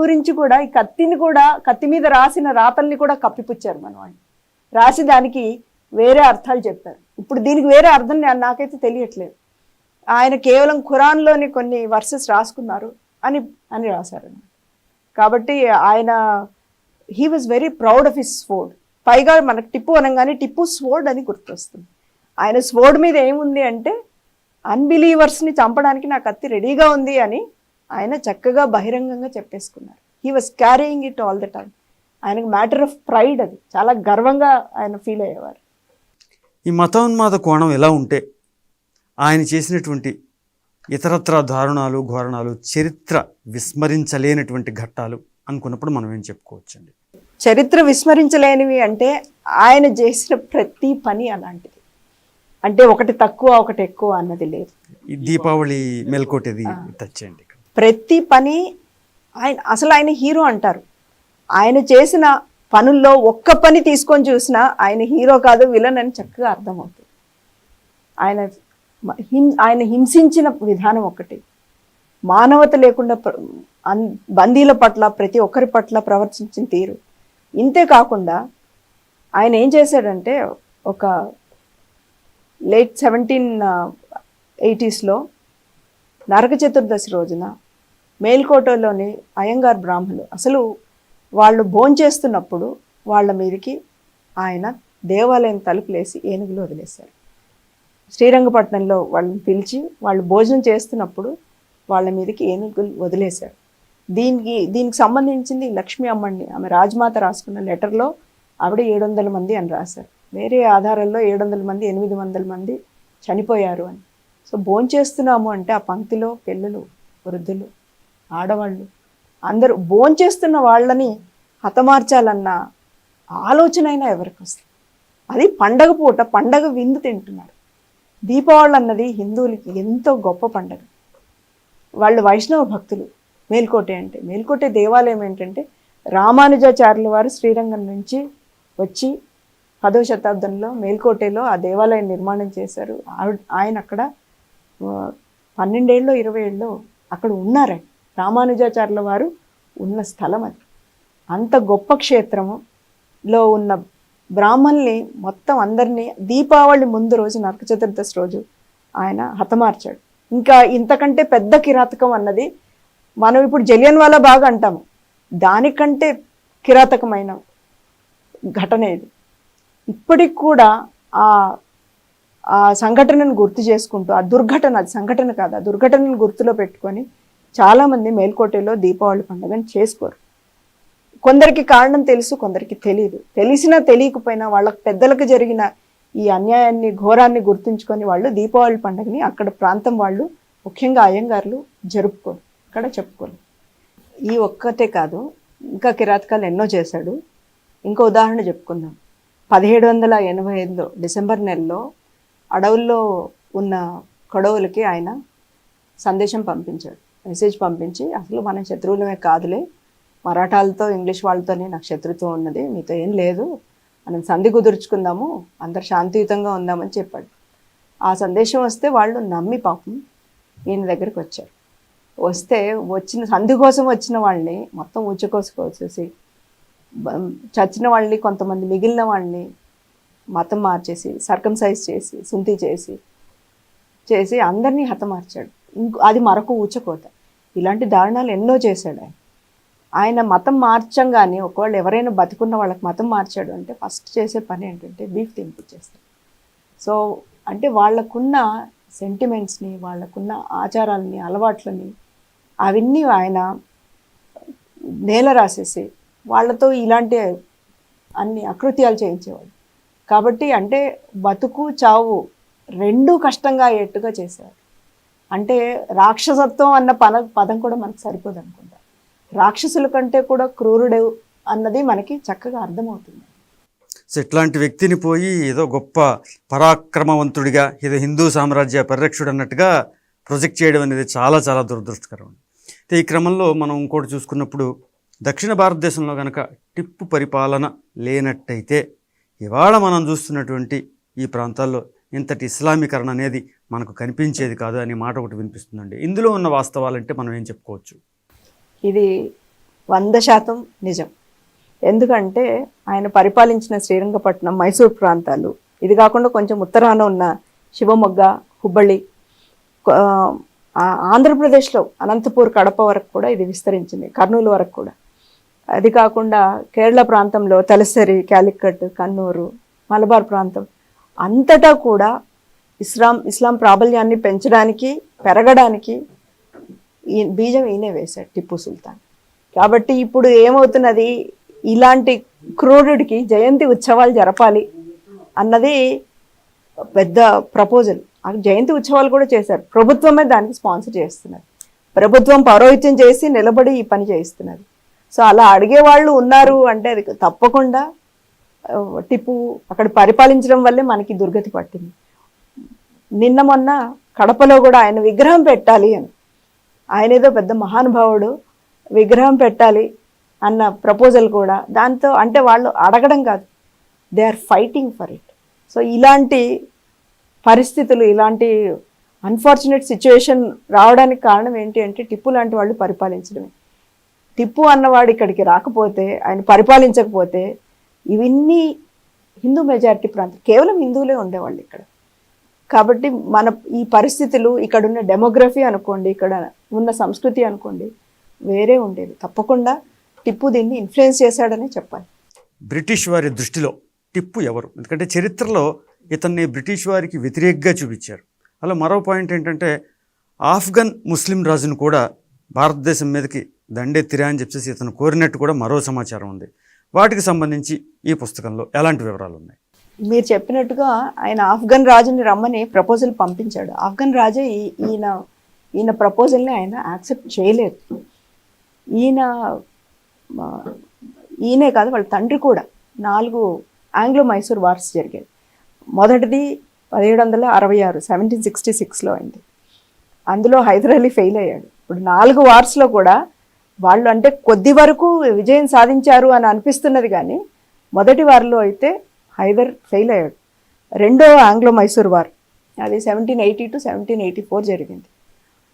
కూడా కత్తి మీద రాసిన రాతల్ని కూడా కప్పిపుచ్చారు మన వాళ్ళు. రాసి దానికి వేరే అర్థాలు చెప్పారు. ఇప్పుడు దీనికి వేరే అర్థం నాకైతే తెలియట్లేదు. ఆయన కేవలం ఖురాన్లోని కొన్ని వర్సెస్ రాసుకున్నారు అని అని రాశారు. కాబట్టి ఆయన he was very proud of his sword. పైగా మనకు టిప్పు అనగానే టిప్పు స్వోర్డ్ అని గుర్తొస్తుంది. ఆయన స్వోర్డ్ మీద ఏముంది అంటే అన్బిలీవర్స్ని చంపడానికి నా కత్తి రెడీగా ఉంది అని ఆయన చక్కగా బహిరంగంగా చెప్పేసుకున్నారు. He was carrying it all the time. ఆయనకు మ్యాటర్ ఆఫ్ ప్రైడ్, అది చాలా గర్వంగా ఆయన ఫీల్ అయ్యేవారు. ఈ మతోన్మాద కోణం ఎలా ఉంటే ఆయన చేసినటువంటి ఇతరత్ర దారుణాలు ఘోరణాలు చరిత్ర విస్మరించలేనటువంటి ఘట్టాలు అనుకున్నప్పుడు మనం ఏం చెప్పుకోవచ్చండి? చరిత్ర విస్మరించలేనివి అంటే ఆయన చేసిన ప్రతి పని అలాంటిది. అంటే ఒకటి తక్కువ ఒకటి ఎక్కువ అన్నది లేదు. ఈ దీపావళి మెల్కోటేది టచ్ చేయండి. ప్రతి పని ఆయన హీరో అంటారు. ఆయన చేసిన పనుల్లో ఒక్క పని తీసుకొని చూసినా ఆయన హీరో కాదు విలన్ అని చక్కగా అర్థమవుతుంది. ఆయన హింసించిన విధానం ఒకటి, మానవత లేకుండా బందీల పట్ల ప్రతి ఒక్కరి పట్ల ప్రవర్తించిన తీరు. ఇంతే కాకుండా ఆయన ఏం చేశాడంటే ఒక లేట్ 1780s నరక చతుర్దశి రోజున మేల్కోటలోని అయ్యంగార్ బ్రాహ్మణులు అసలు వాళ్ళు భోంచేస్తున్నప్పుడు వాళ్ళ మీదకి ఆయన దేవాలయం తలుపులేసి ఏనుగులు వదిలేశారు. శ్రీరంగపట్నంలో వాళ్ళని పిలిచి వాళ్ళు భోజనం చేస్తున్నప్పుడు వాళ్ళ మీదకి ఏనుగులు వదిలేశారు. దీనికి సంబంధించింది లక్ష్మీ అమ్మని, ఆమె రాజమాత రాసుకున్న లెటర్లో ఆవిడ 700 మంది అని రాశారు. వేరే ఆధారాల్లో 700 మంది 800 మంది చనిపోయారు అని. సో భోంచేస్తున్నాము అంటే ఆ పంక్తిలో పిల్లలు, వృద్ధులు, ఆడవాళ్ళు అందరూ భోంచేస్తున్న వాళ్ళని హతమార్చాలన్న ఆలోచన అయినా ఎవరికి వస్తుంది? అది పండగ పూట పండగ విందు తింటున్నారు. దీపావళి అన్నది హిందువులకి ఎంతో గొప్ప పండగ. వాళ్ళు వైష్ణవ భక్తులు. మేల్కోటే దేవాలయం ఏంటంటే రామానుజాచార్యుల వారు శ్రీరంగం నుంచి వచ్చి 10వ శతాబ్దంలో మేల్కోటేలో ఆ దేవాలయం నిర్మాణం చేశారు. ఆయన అక్కడ 12 ఏళ్ళో 20 ఏళ్ళో అక్కడ ఉన్నారే. రామానుజాచార్యుల వారు ఉన్న స్థలం అది. అంత గొప్ప క్షేత్రములో ఉన్న బ్రాహ్మణుల్ని మొత్తం అందరినీ దీపావళి ముందు రోజు నరక చతుర్దశి రోజు ఆయన హతమార్చాడు. ఇంకా ఇంతకంటే పెద్ద కిరాతకం అన్నది మనం ఇప్పుడు జలియన్వాలా బాగ్ అంటాము, దానికంటే కిరాతకమైన ఘటన ఇది. ఇప్పటికి కూడా ఆ సంఘటనను గుర్తు చేసుకుంటూ, ఆ దుర్ఘటన, అది సంఘటన కాదు, ఆ దుర్ఘటనను గుర్తులో పెట్టుకొని చాలామంది మేల్కోటేలో దీపావళి పండుగను చేసుకోరు. కొందరికి కారణం తెలుసు, కొందరికి తెలియదు. తెలిసినా తెలియకపోయినా వాళ్ళకి పెద్దలకు జరిగిన ఈ అన్యాయాన్ని, ఘోరాన్ని గుర్తుంచుకొని వాళ్ళు దీపావళి పండుగని అక్కడ ప్రాంతం వాళ్ళు, ముఖ్యంగా అయ్యంగార్లు జరుపుకోరు, అక్కడ చెప్పుకోరు. ఈ ఒక్కటే కాదు, ఇంకా కిరాతకాలు ఎన్నో చేశాడు. ఇంకో ఉదాహరణ చెప్పుకుందాం. 1785 డిసెంబర్ నెలలో అడవుల్లో ఉన్న కొడవులకి ఆయన సందేశం పంపించాడు. మెసేజ్ పంపించి, అసలు మనం శత్రువులమే కాదులే, మరాఠాలతో ఇంగ్లీష్ వాళ్ళతోనే నాకు శత్రుత్వం ఉన్నది, మీతో ఏం లేదు, మనం సంధి కుదుర్చుకుందాము, అందరు శాంతియుతంగా ఉందామని చెప్పాడు. ఆ సందేశం వస్తే వాళ్ళు నమ్మి పాపం ఈయన దగ్గరికి వచ్చారు. వస్తే వచ్చిన సంధి కోసం వచ్చిన వాళ్ళని మొత్తం ఉచ్చకోసుకొచ్చేసి, చచ్చిన వాళ్ళని, కొంతమంది మిగిలిన వాళ్ళని మతం మార్చేసి, సర్కంసైజ్ చేసి, సుంతి చేసి అందరినీ హతమార్చాడు. అది మరొక ఊచకోత. ఇలాంటి దారుణాలు ఎన్నో చేశాడు ఆయన. ఆయన మతం మార్చంగానే ఒకవేళ ఎవరైనా బతుకున్న వాళ్ళకి మతం మార్చాడు అంటే ఫస్ట్ చేసే పని ఏంటంటే బీఫ్ తినిపించేస్తాడు. సో అంటే వాళ్ళకున్న సెంటిమెంట్స్ని, వాళ్ళకున్న ఆచారాలని, అలవాట్లని అవన్నీ ఆయన నేల రాసేసి వాళ్ళతో ఇలాంటి అన్ని అకృత్యాలు చేయించేవాడు. కాబట్టి అంటే బతుకు చావు రెండూ కష్టంగా అయ్యేట్టుగా చేసేవాడు. అంటే రాక్షసత్వం అన్న పదం కూడా మనకు సరిపోదు అనుకుంటా. రాక్షసుల కంటే కూడా క్రూరుడు అన్నది మనకి చక్కగా అర్థమవుతుంది. సో ఇట్లాంటి వ్యక్తిని పోయి ఏదో గొప్ప పరాక్రమవంతుడిగా, ఏదో హిందూ సామ్రాజ్య పరిరక్షుడు అన్నట్టుగా ప్రొజెక్ట్ చేయడం అనేది చాలా చాలా దురదృష్టకరం. అయితే ఈ క్రమంలో మనం ఇంకోటి చూసుకున్నప్పుడు, దక్షిణ భారతదేశంలో కనుక టిప్పు పరిపాలన లేనట్టయితే ఇవాళ మనం చూస్తున్నటువంటి ఈ ప్రాంతాల్లో ఇంతటి ఇస్లామీకరణ అనేది మనకు కనిపించేది కాదు అనే మాట ఒకటి వినిపిస్తుందండి. ఇందులో ఉన్న వాస్తవాలంటే మనం ఏం చెప్పుకోవచ్చు? ఇది 100% నిజం. ఎందుకంటే ఆయన పరిపాలించిన శ్రీరంగపట్నం, మైసూర్ ప్రాంతాలు, ఇది కాకుండా కొంచెం ఉత్తరాన ఉన్న శివమొగ్గ, హుబ్బళ్ళి, ఆంధ్రప్రదేశ్లో అనంతపూర్, కడప వరకు కూడా ఇది విస్తరించింది, కర్నూలు వరకు కూడా. అది కాకుండా కేరళ ప్రాంతంలో తలసరి, క్యాలికట్, కన్నూరు, మలబార్ ప్రాంతం అంతటా కూడా ఇస్లాం ప్రాబల్యాన్ని పెంచడానికి, పెరగడానికి ఈ బీజం ఈయనే వేశాడు టిప్పు సుల్తాన్. కాబట్టి ఇప్పుడు ఏమవుతున్నది, ఇలాంటి క్రూరుడికి జయంతి ఉత్సవాలు జరపాలి అన్నది పెద్ద ప్రపోజల్. ఆ జయంతి ఉత్సవాలు కూడా చేశారు, ప్రభుత్వమే దానికి స్పాన్సర్ చేస్తున్నారు. ప్రభుత్వం పౌరోహిత్యం చేసి నిలబడి ఈ పని చేయిస్తున్నది. సో అలా అడిగే వాళ్ళు ఉన్నారు అంటే అది తప్పకుండా టిప్పు అక్కడ పరిపాలించడం వల్లే మనకి దుర్గతి పట్టింది. నిన్న మొన్న కడపలో కూడా ఆయన విగ్రహం పెట్టాలి అని, ఆయన ఏదో పెద్ద మహానుభావుడు, విగ్రహం పెట్టాలి అన్న ప్రపోజల్ కూడా దాంతో, అంటే వాళ్ళు అడగడం కాదు, they are fighting for it. So ఇలాంటి పరిస్థితులు, ఇలాంటి అన్ఫార్చునేట్ సిచ్యువేషన్ రావడానికి కారణం ఏంటి అంటే టిప్పు లాంటి వాళ్ళు పరిపాలించడమే. టిప్పు అన్నవాడు ఇక్కడికి రాకపోతే, ఆయన పరిపాలించకపోతే ఇవన్నీ హిందూ మెజారిటీ ప్రాంతం, కేవలం హిందువులే ఉండేవాళ్ళు ఇక్కడ. కాబట్టి మన ఈ పరిస్థితులు, ఇక్కడున్న డెమోగ్రఫీ అనుకోండి, ఇక్కడ ఉన్న సంస్కృతి అనుకోండి, వేరే ఉండేది. తప్పకుండా టిప్పు దీన్ని ఇన్ఫ్లుయెన్స్ చేశాడనే చెప్పాలి. బ్రిటిష్ వారి దృష్టిలో టిప్పు ఎవరు? ఎందుకంటే చరిత్రలో ఇతన్ని బ్రిటిష్ వారికి వ్యతిరేకంగా చూపించారు. అలా మరో పాయింట్ ఏంటంటే ఆఫ్ఘన్ ముస్లిం రాజును కూడా భారతదేశం మీదకి దండెత్తిరా అని చెప్పేసి ఇతను కోరినట్టు కూడా మరో సమాచారం ఉంది. వాటికి సంబంధించి ఈ పుస్తకంలో ఎలాంటి వివరాలు ఉన్నాయి? మీరు చెప్పినట్టుగా ఆయన ఆఫ్ఘన్ రాజుని రమ్మని ప్రపోజల్ పంపించాడు. ఆఫ్ఘన్ రాజే ఈయన ప్రపోజల్ని ఆయన యాక్సెప్ట్ చేయలేదు. ఈయనే కాదు, వాళ్ళ తండ్రి కూడా 4 ఆంగ్లో మైసూర్ వార్స్ జరిగాయి. మొదటిది 1766, 1766లో అయింది. అందులో హైదర్ అలీ ఫెయిల్ అయ్యాడు. ఇప్పుడు 4 వార్స్లో కూడా వాళ్ళు అంటే కొద్ది వరకు విజయం సాధించారు అని అనిపిస్తున్నది, కానీ మొదటి వార్లో అయితే హైదర్ ఫెయిల్ అయ్యాడు. రెండో ఆంగ్లో మైసూర్ వార్, అది 1780 to 1784 జరిగింది.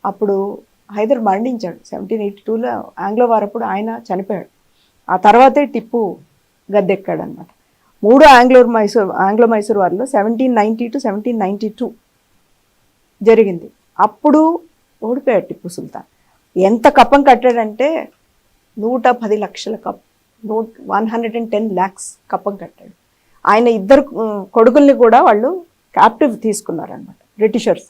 అప్పుడు హైదర్ మరణించాడు. 1782లో ఆంగ్లో వార్ అప్పుడు ఆయన చనిపోయాడు. ఆ తర్వాతే టిప్పు గద్దెక్కాడు అనమాట. 3 ఆంగ్లో మైసూర్ వార్లో 1790 to 1792 జరిగింది. అప్పుడు ఓడిపోయాడు టిప్పు సుల్తాన్. ఎంత కప్పం కట్టాడంటే 110 లక్షల 110 lakhs కప్పం కట్టాడు. ఆయన 2 కొడుకుల్ని కూడా వాళ్ళు క్యాప్టివ్ తీసుకున్నారనమాట బ్రిటిషర్స్.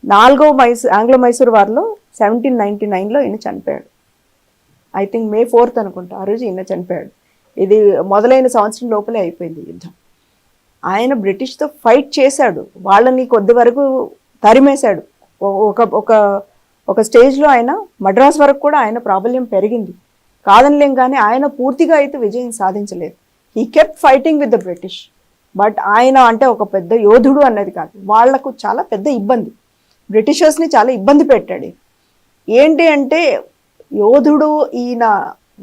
4వ ఆంగ్లో మైసూర్ వార్లో 1799లో ఈయన చనిపోయాడు. ఐ థింక్ May 4th అనుకుంటా, ఆ రోజు ఈయన చనిపోయాడు. ఇది మొదలైన సంవత్సరం లోపలే అయిపోయింది యుద్ధం. ఆయన బ్రిటిష్తో ఫైట్ చేశాడు, వాళ్ళని కొద్ది వరకు తరిమేశాడు. ఒక స్టేజ్లో ఆయన మద్రాస్ వరకు కూడా ఆయన ప్రాబల్యం పెరిగింది, కాదనిలేం. కానీ ఆయన పూర్తిగా అయితే విజయం సాధించలేదు. He kept fighting with the British. But ఆయన అంటే ఒక పెద్ద యోధుడు అన్నది కాదు, వాళ్లకు చాలా పెద్ద ఇబ్బంది, బ్రిటిషర్స్ని చాలా ఇబ్బంది పెట్టాడు. ఏంటి అంటే యోధుడు ఈయన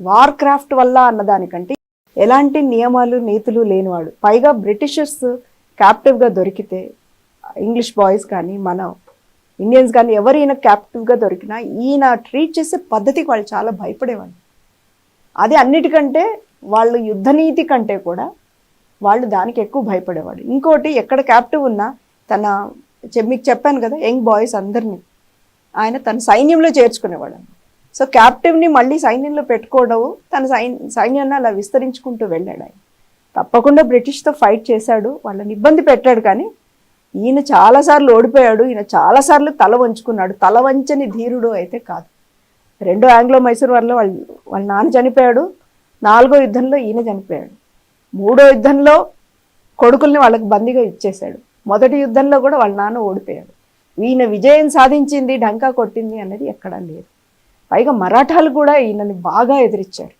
వార్ క్రాఫ్ట్ వల్ల అన్నదానికంటే ఎలాంటి నియమాలు నీతులు లేనివాడు. పైగా బ్రిటిషర్స్ క్యాప్టివ్గా దొరికితే, ఇంగ్లీష్ బాయ్స్ కానీ మన ఇండియన్స్ కానీ ఎవరు ఈయన క్యాప్టివ్గా దొరికినా ఈయన ట్రీట్ చేసే పద్ధతికి వాళ్ళు చాలా భయపడేవాళ్ళు. అది అన్నిటికంటే వాళ్ళు యుద్ధనీతి కంటే కూడా వాళ్ళు దానికి ఎక్కువ భయపడేవాడు. ఇంకోటి, ఎక్కడ క్యాప్టివ్ ఉన్నా మీకు చెప్పాను కదా, యంగ్ బాయ్స్ అందరినీ ఆయన తన సైన్యంలో చేర్చుకునేవాడు. సో క్యాప్టివ్ని మళ్ళీ సైన్యంలో పెట్టుకోవడం, తన సైన్యాన్ని అలా విస్తరించుకుంటూ వెళ్ళాడు. ఆయన తప్పకుండా బ్రిటిష్తో ఫైట్ చేశాడు, వాళ్ళని ఇబ్బంది పెట్టాడు. కానీ ఈయన చాలాసార్లు ఓడిపోయాడు, ఈయన చాలాసార్లు తల వంచుకున్నాడు. తల వంచని ధీరుడు అయితే కాదు. 2వ ఆంగ్లో మైసూర్ వార్లో వాళ్ళ నాన్న చనిపోయాడు, 4వ యుద్ధంలో ఈయన చనిపోయాడు, 3వ యుద్ధంలో కొడుకుల్ని వాళ్ళకి బందీగా ఇచ్చేశాడు, మొదటి యుద్ధంలో కూడా వాళ్ళ నాన్న ఓడిపోయాడు. ఈయన విజయం సాధించింది, ఢంకా కొట్టింది అన్నది ఎక్కడా లేదు. పైగా మరాఠాలు కూడా ఈయనని బాగా ఎదిరించారు.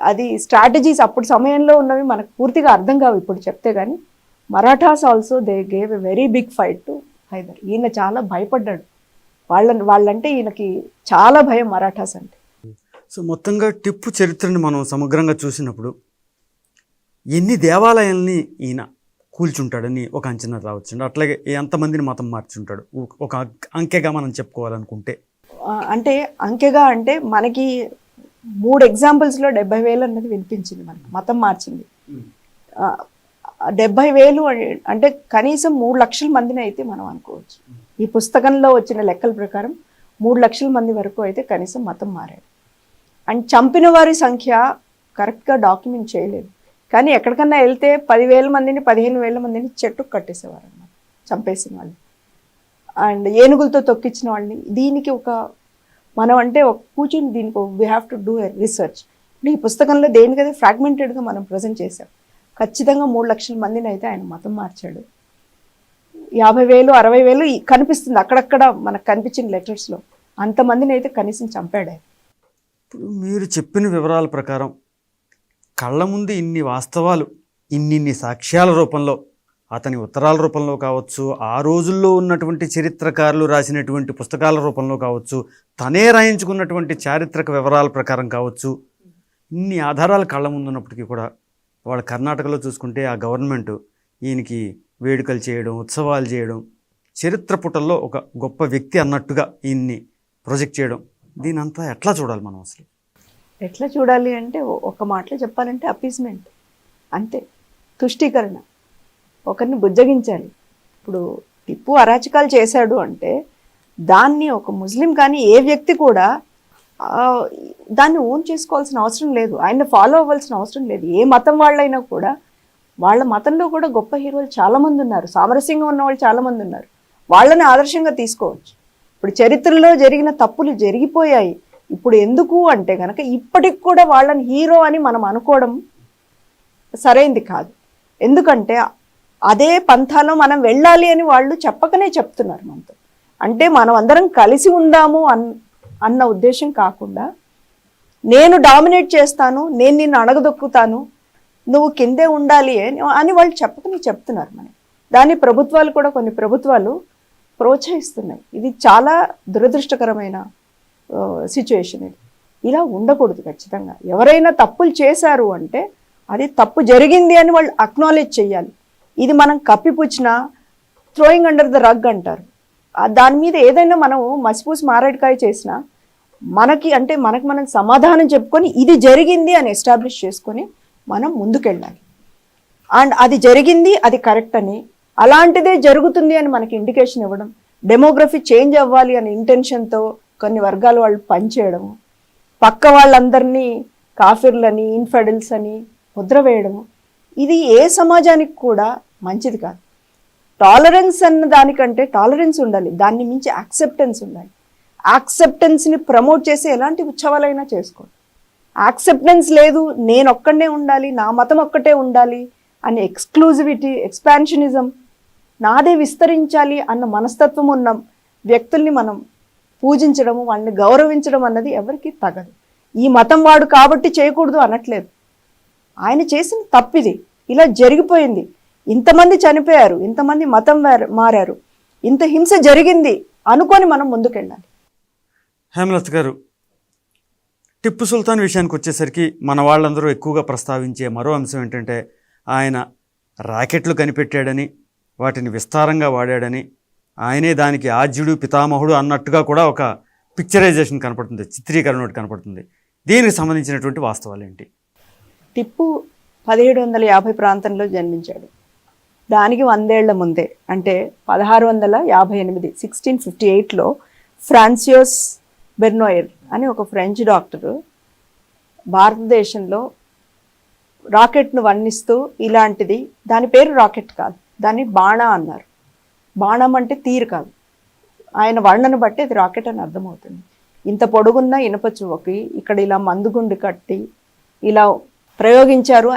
అది స్ట్రాటజీస్ అప్పుడు సమయంలో ఉన్నవి మనకు పూర్తిగా అర్థం కావు ఇప్పుడు చెప్తే, కానీ Marathas also they gave a very big fight to Hyder. ఈయన చాలా భయపడ్డాడు, వాళ్ళంటే ఈయనకి చాలా భయం మరాఠాస్ అంటే. సో మొత్తంగా టిప్పు చరిత్రను మనం సమగ్రంగా చూసినప్పుడు ఎన్ని దేవాలయాల్ని ఈయన కూల్చుంటాడని ఒక అంచనా రావచ్చు. అట్లాగే ఎంతమందిని మతం మార్చుంటాడు ఒక అంకెగా మనం చెప్పుకోవాలనుకుంటే? అంటే అంకెగా అంటే మనకి 3 ఎగ్జాంపుల్స్లో 70,000 అన్నది వినిపించింది, మనకి మతం మార్చింది. 70,000 అంటే కనీసం 3 లక్షల మందిని అయితే మనం అనుకోవచ్చు. ఈ పుస్తకంలో వచ్చిన లెక్కల ప్రకారం 3 లక్షల మంది వరకు అయితే కనీసం మతం మారారు. అండ్ చంపిన వారి సంఖ్య కరెక్ట్గా డాక్యుమెంట్ చేయలేదు, కానీ ఎక్కడికన్నా వెళ్తే 10,000 మందిని 15,000 మందిని చెట్టుకు కట్టేసేవారు అన్నమాట, చంపేసిన వాళ్ళు. అండ్ ఏనుగులతో తొక్కించిన వాళ్ళని. దీనికి మనం అంటే ఒక కూర్చుని దీనికి we have to do a research. ఈ పుస్తకంలో దేనికైతే ఫ్రాగ్మెంటెడ్గా మనం ప్రజెంట్ చేసాం. ఖచ్చితంగా 3 లక్షల మందిని అయితే ఆయన మతం మార్చాడు. 50,000 60,000 కనిపిస్తుంది అక్కడక్కడ మనకు కనిపించిన లెటర్స్లో. అంతమందిని అయితే కనీసం చంపాడు ఆయన. ఇప్పుడు మీరు చెప్పిన వివరాల ప్రకారం కళ్ళ ముందు ఇన్ని వాస్తవాలు, ఇన్నిన్ని సాక్ష్యాల రూపంలో, అతని ఉత్తరాల రూపంలో కావచ్చు, ఆ రోజుల్లో ఉన్నటువంటి చరిత్రకారులు రాసినటువంటి పుస్తకాల రూపంలో కావచ్చు, తనే రాయించుకున్నటువంటి చారిత్రక వివరాల ప్రకారం కావచ్చు, ఇన్ని ఆధారాలు కళ్ళ ముందు ఉన్నప్పటికీ కూడా వాళ్ళ కర్ణాటకలో చూసుకుంటే ఆ గవర్నమెంట్ ఈయనకి వేడుకలు చేయడం, ఉత్సవాలు చేయడం, చరిత్ర పుటల్లో ఒక గొప్ప వ్యక్తి అన్నట్టుగా ఈయన్ని ప్రొజెక్ట్ చేయడం, దీనంతా ఎట్లా చూడాలి మనం అసలు? ఎట్లా చూడాలి అంటే ఒక మాటలో చెప్పాలంటే అపీస్మెంట్, అంతే, తుష్టీకరణ, ఒకరిని బుజ్జగించాలి. ఇప్పుడు టిప్పు అరాచకాలు చేశాడు అంటే దాన్ని ఒక ముస్లిం కానీ ఏ వ్యక్తి కూడా దాన్ని ఓన్ చేసుకోవాల్సిన అవసరం లేదు, ఆయన ఫాలో అవ్వాల్సిన అవసరం లేదు. ఏ మతం వాళ్ళైనా కూడా వాళ్ళ మతంలో కూడా గొప్ప హీరోలు చాలామంది ఉన్నారు, సామరస్యంగా ఉన్న వాళ్ళు చాలామంది ఉన్నారు, వాళ్ళని ఆదర్శంగా తీసుకోవచ్చు. ఇప్పుడు చరిత్రలో జరిగిన తప్పులు జరిగిపోయాయి, ఇప్పుడు ఎందుకు అంటే కనుక ఇప్పటికి కూడా వాళ్ళని హీరో అని మనం అనుకోవడం సరైంది కాదు. ఎందుకంటే అదే పంథాలో మనం వెళ్ళాలి అని వాళ్ళు చెప్పకనే చెప్తున్నారు మనతో. అంటే మనం అందరం కలిసి ఉందాము అన్న ఉద్దేశం కాకుండా నేను డామినేట్ చేస్తాను, నేను నిన్ను అణగదొక్కుతాను, నువ్వు కిందే ఉండాలి అని వాళ్ళు చెప్పకనే చెప్తున్నారు మనకి. దాన్ని ప్రభుత్వాలు కూడా, కొన్ని ప్రభుత్వాలు ప్రోత్సహిస్తున్నాయి. ఇది చాలా దురదృష్టకరమైన సిచ్యువేషన్. ఇది ఇలా ఉండకూడదు. ఖచ్చితంగా ఎవరైనా తప్పులు చేశారు అంటే అది తప్పు జరిగింది అని వాళ్ళు అక్నాలెడ్జ్ చేయాలి. ఇది మనం కప్పిపుచ్చినా థ్రోయింగ్ అండర్ ద రగ్ అంటారు. దాని మీద ఏదైనా మనం మసిపూసి మారేడుకాయ చేసినా మనకి మనం సమాధానం చెప్పుకొని ఇది జరిగింది అని ఎస్టాబ్లిష్ చేసుకొని మనం ముందుకెళ్ళాలి. అండ్ అది జరిగింది, అది కరెక్ట్ అని, అలాంటిదే జరుగుతుంది అని మనకి ఇండికేషన్ ఇవ్వడం, డెమోగ్రఫీ చేంజ్ అవ్వాలి అనే ఇంటెన్షన్తో కొన్ని వర్గాల వాళ్ళు పనిచేయడము, పక్క వాళ్ళందరినీ కాఫిర్లని, ఇన్ఫెడల్స్ అని ముద్ర వేయడము, ఇది ఏ సమాజానికి కూడా మంచిది కాదు. టాలరెన్స్ అన్న దానికంటే టాలరెన్స్ ఉండాలి, దాన్ని మించి యాక్సెప్టెన్స్ ఉండాలి. యాక్సెప్టెన్స్ని ప్రమోట్ చేసి ఎలాంటి ఉత్సవాలైనా చేసుకోండి. యాక్సెప్టెన్స్ లేదు, నేను ఒక్కడే ఉండాలి, నా మతం ఒక్కటే ఉండాలి అని ఎక్స్క్లూజివిటీ, ఎక్స్పాన్షనిజం, నాదే విస్తరించాలి అన్న మనస్తత్వం ఉన్న వ్యక్తుల్ని మనం పూజించడము, వాళ్ళని గౌరవించడం అన్నది ఎవరికి తగదు. ఈ మతం వాడు కాబట్టి చేయకూడదు అనట్లేదు, ఆయన చేసిన తప్పిది, ఇలా జరిగిపోయింది, ఇంతమంది చనిపోయారు, ఇంతమంది మతం మారారు, ఇంత హింస జరిగింది అనుకొని మనం ముందుకెళ్ళాలి. హేమలత గారు, టిప్పు సుల్తాన్ విషయానికి వచ్చేసరికి మన వాళ్ళందరూ ఎక్కువగా ప్రస్తావించే మరో అంశం ఏంటంటే ఆయన రాకెట్లు కనిపెట్టాడని, వాటిని విస్తారంగా వాడాడని, ఆయనే దానికి ఆద్యుడు, పితామహుడు అన్నట్టుగా కూడా ఒక పిక్చరైజేషన్ కనపడుతుంది, చిత్రీకరణ ఒకటి కనపడుతుంది. దీనికి సంబంధించినటువంటి వాస్తవాలు ఏంటి? టిప్పు 1750 ప్రాంతంలో జన్మించాడు. దానికి 100 ఏళ్ల ముందే, అంటే 1658 1658లో ఫ్రాన్సియోస్ బెర్నోయర్ అని ఒక ఫ్రెంచ్ డాక్టరు భారతదేశంలో రాకెట్ను వర్ణిస్తూ ఇలాంటిది, దాని పేరు రాకెట్ కాదు, దాన్ని బాణ అన్నారు. బాణం అంటే తీరు కాదు, ఆయన వర్ణను బట్టి అది రాకెట్ అని అర్థమవుతుంది. ఇంత పొడుగున్న ఇనుప చువకి ఇక్కడ ఇలా మందుగుండు కట్టి ఇలా ప్రయోగించారు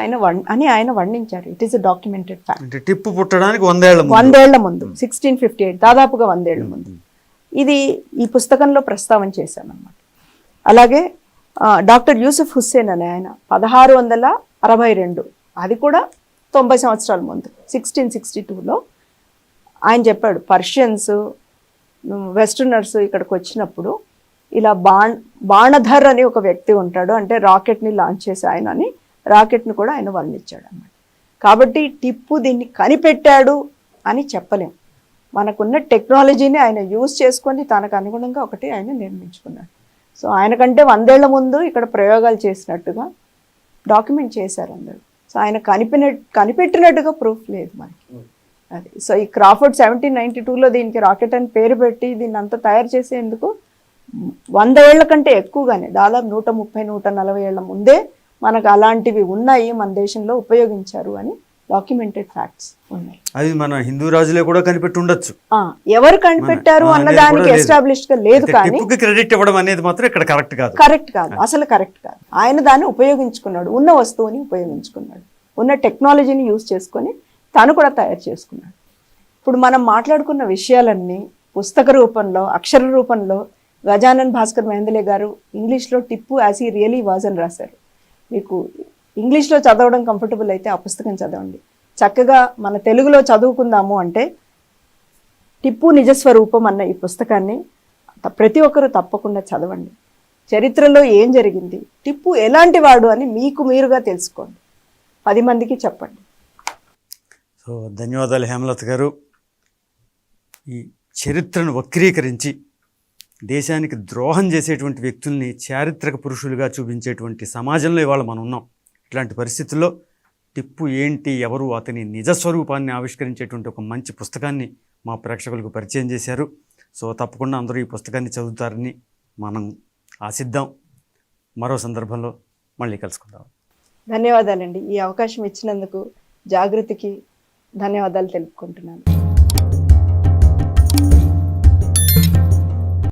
అని ఆయన వర్ణించారు. It is a documented fact. Tipu పుట్టడానికి 100 ఏళ్ల ముందు 1658, దాదాపుగా 100 ఏళ్ల ముందు. ఇది ఈ పుస్తకంలో ప్రస్తావన చేశామన్నమాట. అలాగే డాక్టర్ యూసుఫ్ హుస్సేన్ అనే ఆయన 1662, అది కూడా 90 సంవత్సరాల ముందు 1662లో ఆయన చెప్పాడు, పర్షియన్స్ వెస్టర్నర్స్ ఇక్కడికి వచ్చినప్పుడు ఇలా బాణధర్ అని ఒక వ్యక్తి ఉంటాడు, అంటే రాకెట్ని లాంచ్ చేసి ఆయన అని రాకెట్ని కూడా ఆయన వర్ణించాడు అన్నమాట. కాబట్టి టిప్పు దీన్ని కనిపెట్టాడు అని చెప్పలేం. మనకున్న టెక్నాలజీని ఆయన యూజ్ చేసుకొని తనకు అనుగుణంగా ఒకటి ఆయన నిర్మించుకున్నాడు. సో ఆయనకంటే 100 ఏళ్ల ముందు ఇక్కడ ప్రయోగాలు చేసినట్టుగా డాక్యుమెంట్ చేశారు అందరూ. సో ఆయన కనిపెట్టినట్టుగా ప్రూఫ్ లేదు మనకి. అది సో ఈ క్రాఫర్డ్ 1792లో దీనికి రాకెట్ అని పేరు పెట్టి దీన్ని అంతా తయారు చేసేందుకు 100 ఏళ్ల కంటే ఎక్కువగానే, దాదాపు 130-140 ఏళ్ల ముందే మనకు అలాంటివి ఉన్నాయి, మన దేశంలో ఉపయోగించారు అని డాక్యుమెంటెడ్ ఫ్యాక్ట్స్ ఉన్నాయి. అది మన హిందూ రాజులే కూడా కనిపెట్టి ఉండొచ్చు. ఎవరు కనిపెట్టారు అన్నదానికి ఎస్టాబ్లిష్ గా లేదు, కానీ క్రెడిట్ ఇవ్వడం అనేది మాత్రం ఇక్కడ కరెక్ట్ కాదు. అసలు కరెక్ట్ కాదు. ఆయన దాన్ని ఉపయోగించుకున్నాడు, ఉన్న వస్తువుని ఉపయోగించుకున్నాడు, ఉన్న టెక్నాలజీని యూజ్ చేసుకొని తను కూడా తయారు చేసుకున్నాడు. ఇప్పుడు మనం మాట్లాడుకున్న విషయాలన్నీ పుస్తక రూపంలో, అక్షర రూపంలో గజానన్ భాస్కర్ మెహందలే గారు ఇంగ్లీష్లో Tipu as he really was అని రాశారు. మీకు ఇంగ్లీష్లో చదవడం కంఫర్టబుల్ అయితే ఆ పుస్తకం చదవండి. చక్కగా మన తెలుగులో చదువుకుందాము అంటే టిప్పు నిజస్వరూపం అన్న ఈ పుస్తకాన్ని ప్రతి ఒక్కరూ తప్పకుండా చదవండి. చరిత్రలో ఏం జరిగింది, టిప్పు ఎలాంటి వాడు అని మీకు మీరుగా తెలుసుకోండి, 10 మందికి చెప్పండి. సో ధన్యవాదాలు హేమలత గారు. ఈ చరిత్రను వక్రీకరించి దేశానికి ద్రోహం చేసేటువంటి వ్యక్తుల్ని చారిత్రక పురుషులుగా చూపించేటువంటి సమాజంలో ఇవాళ మనం ఉన్నాం. ఇట్లాంటి పరిస్థితుల్లో టిప్పు ఏంటి, ఎవరు, అతని నిజస్వరూపాన్ని ఆవిష్కరించేటువంటి ఒక మంచి పుస్తకాన్ని మా ప్రేక్షకులకు పరిచయం చేశారు. సో తప్పకుండా అందరూ ఈ పుస్తకాన్ని చదువుతారని మనం ఆశిద్దాం. మరో సందర్భంలో మళ్ళీ కలుసుకుందాం. ధన్యవాదాలండి. ఈ అవకాశం ఇచ్చినందుకు జాగృతికి ధన్యవాదాలు తెలుపుకుంటున్నాను.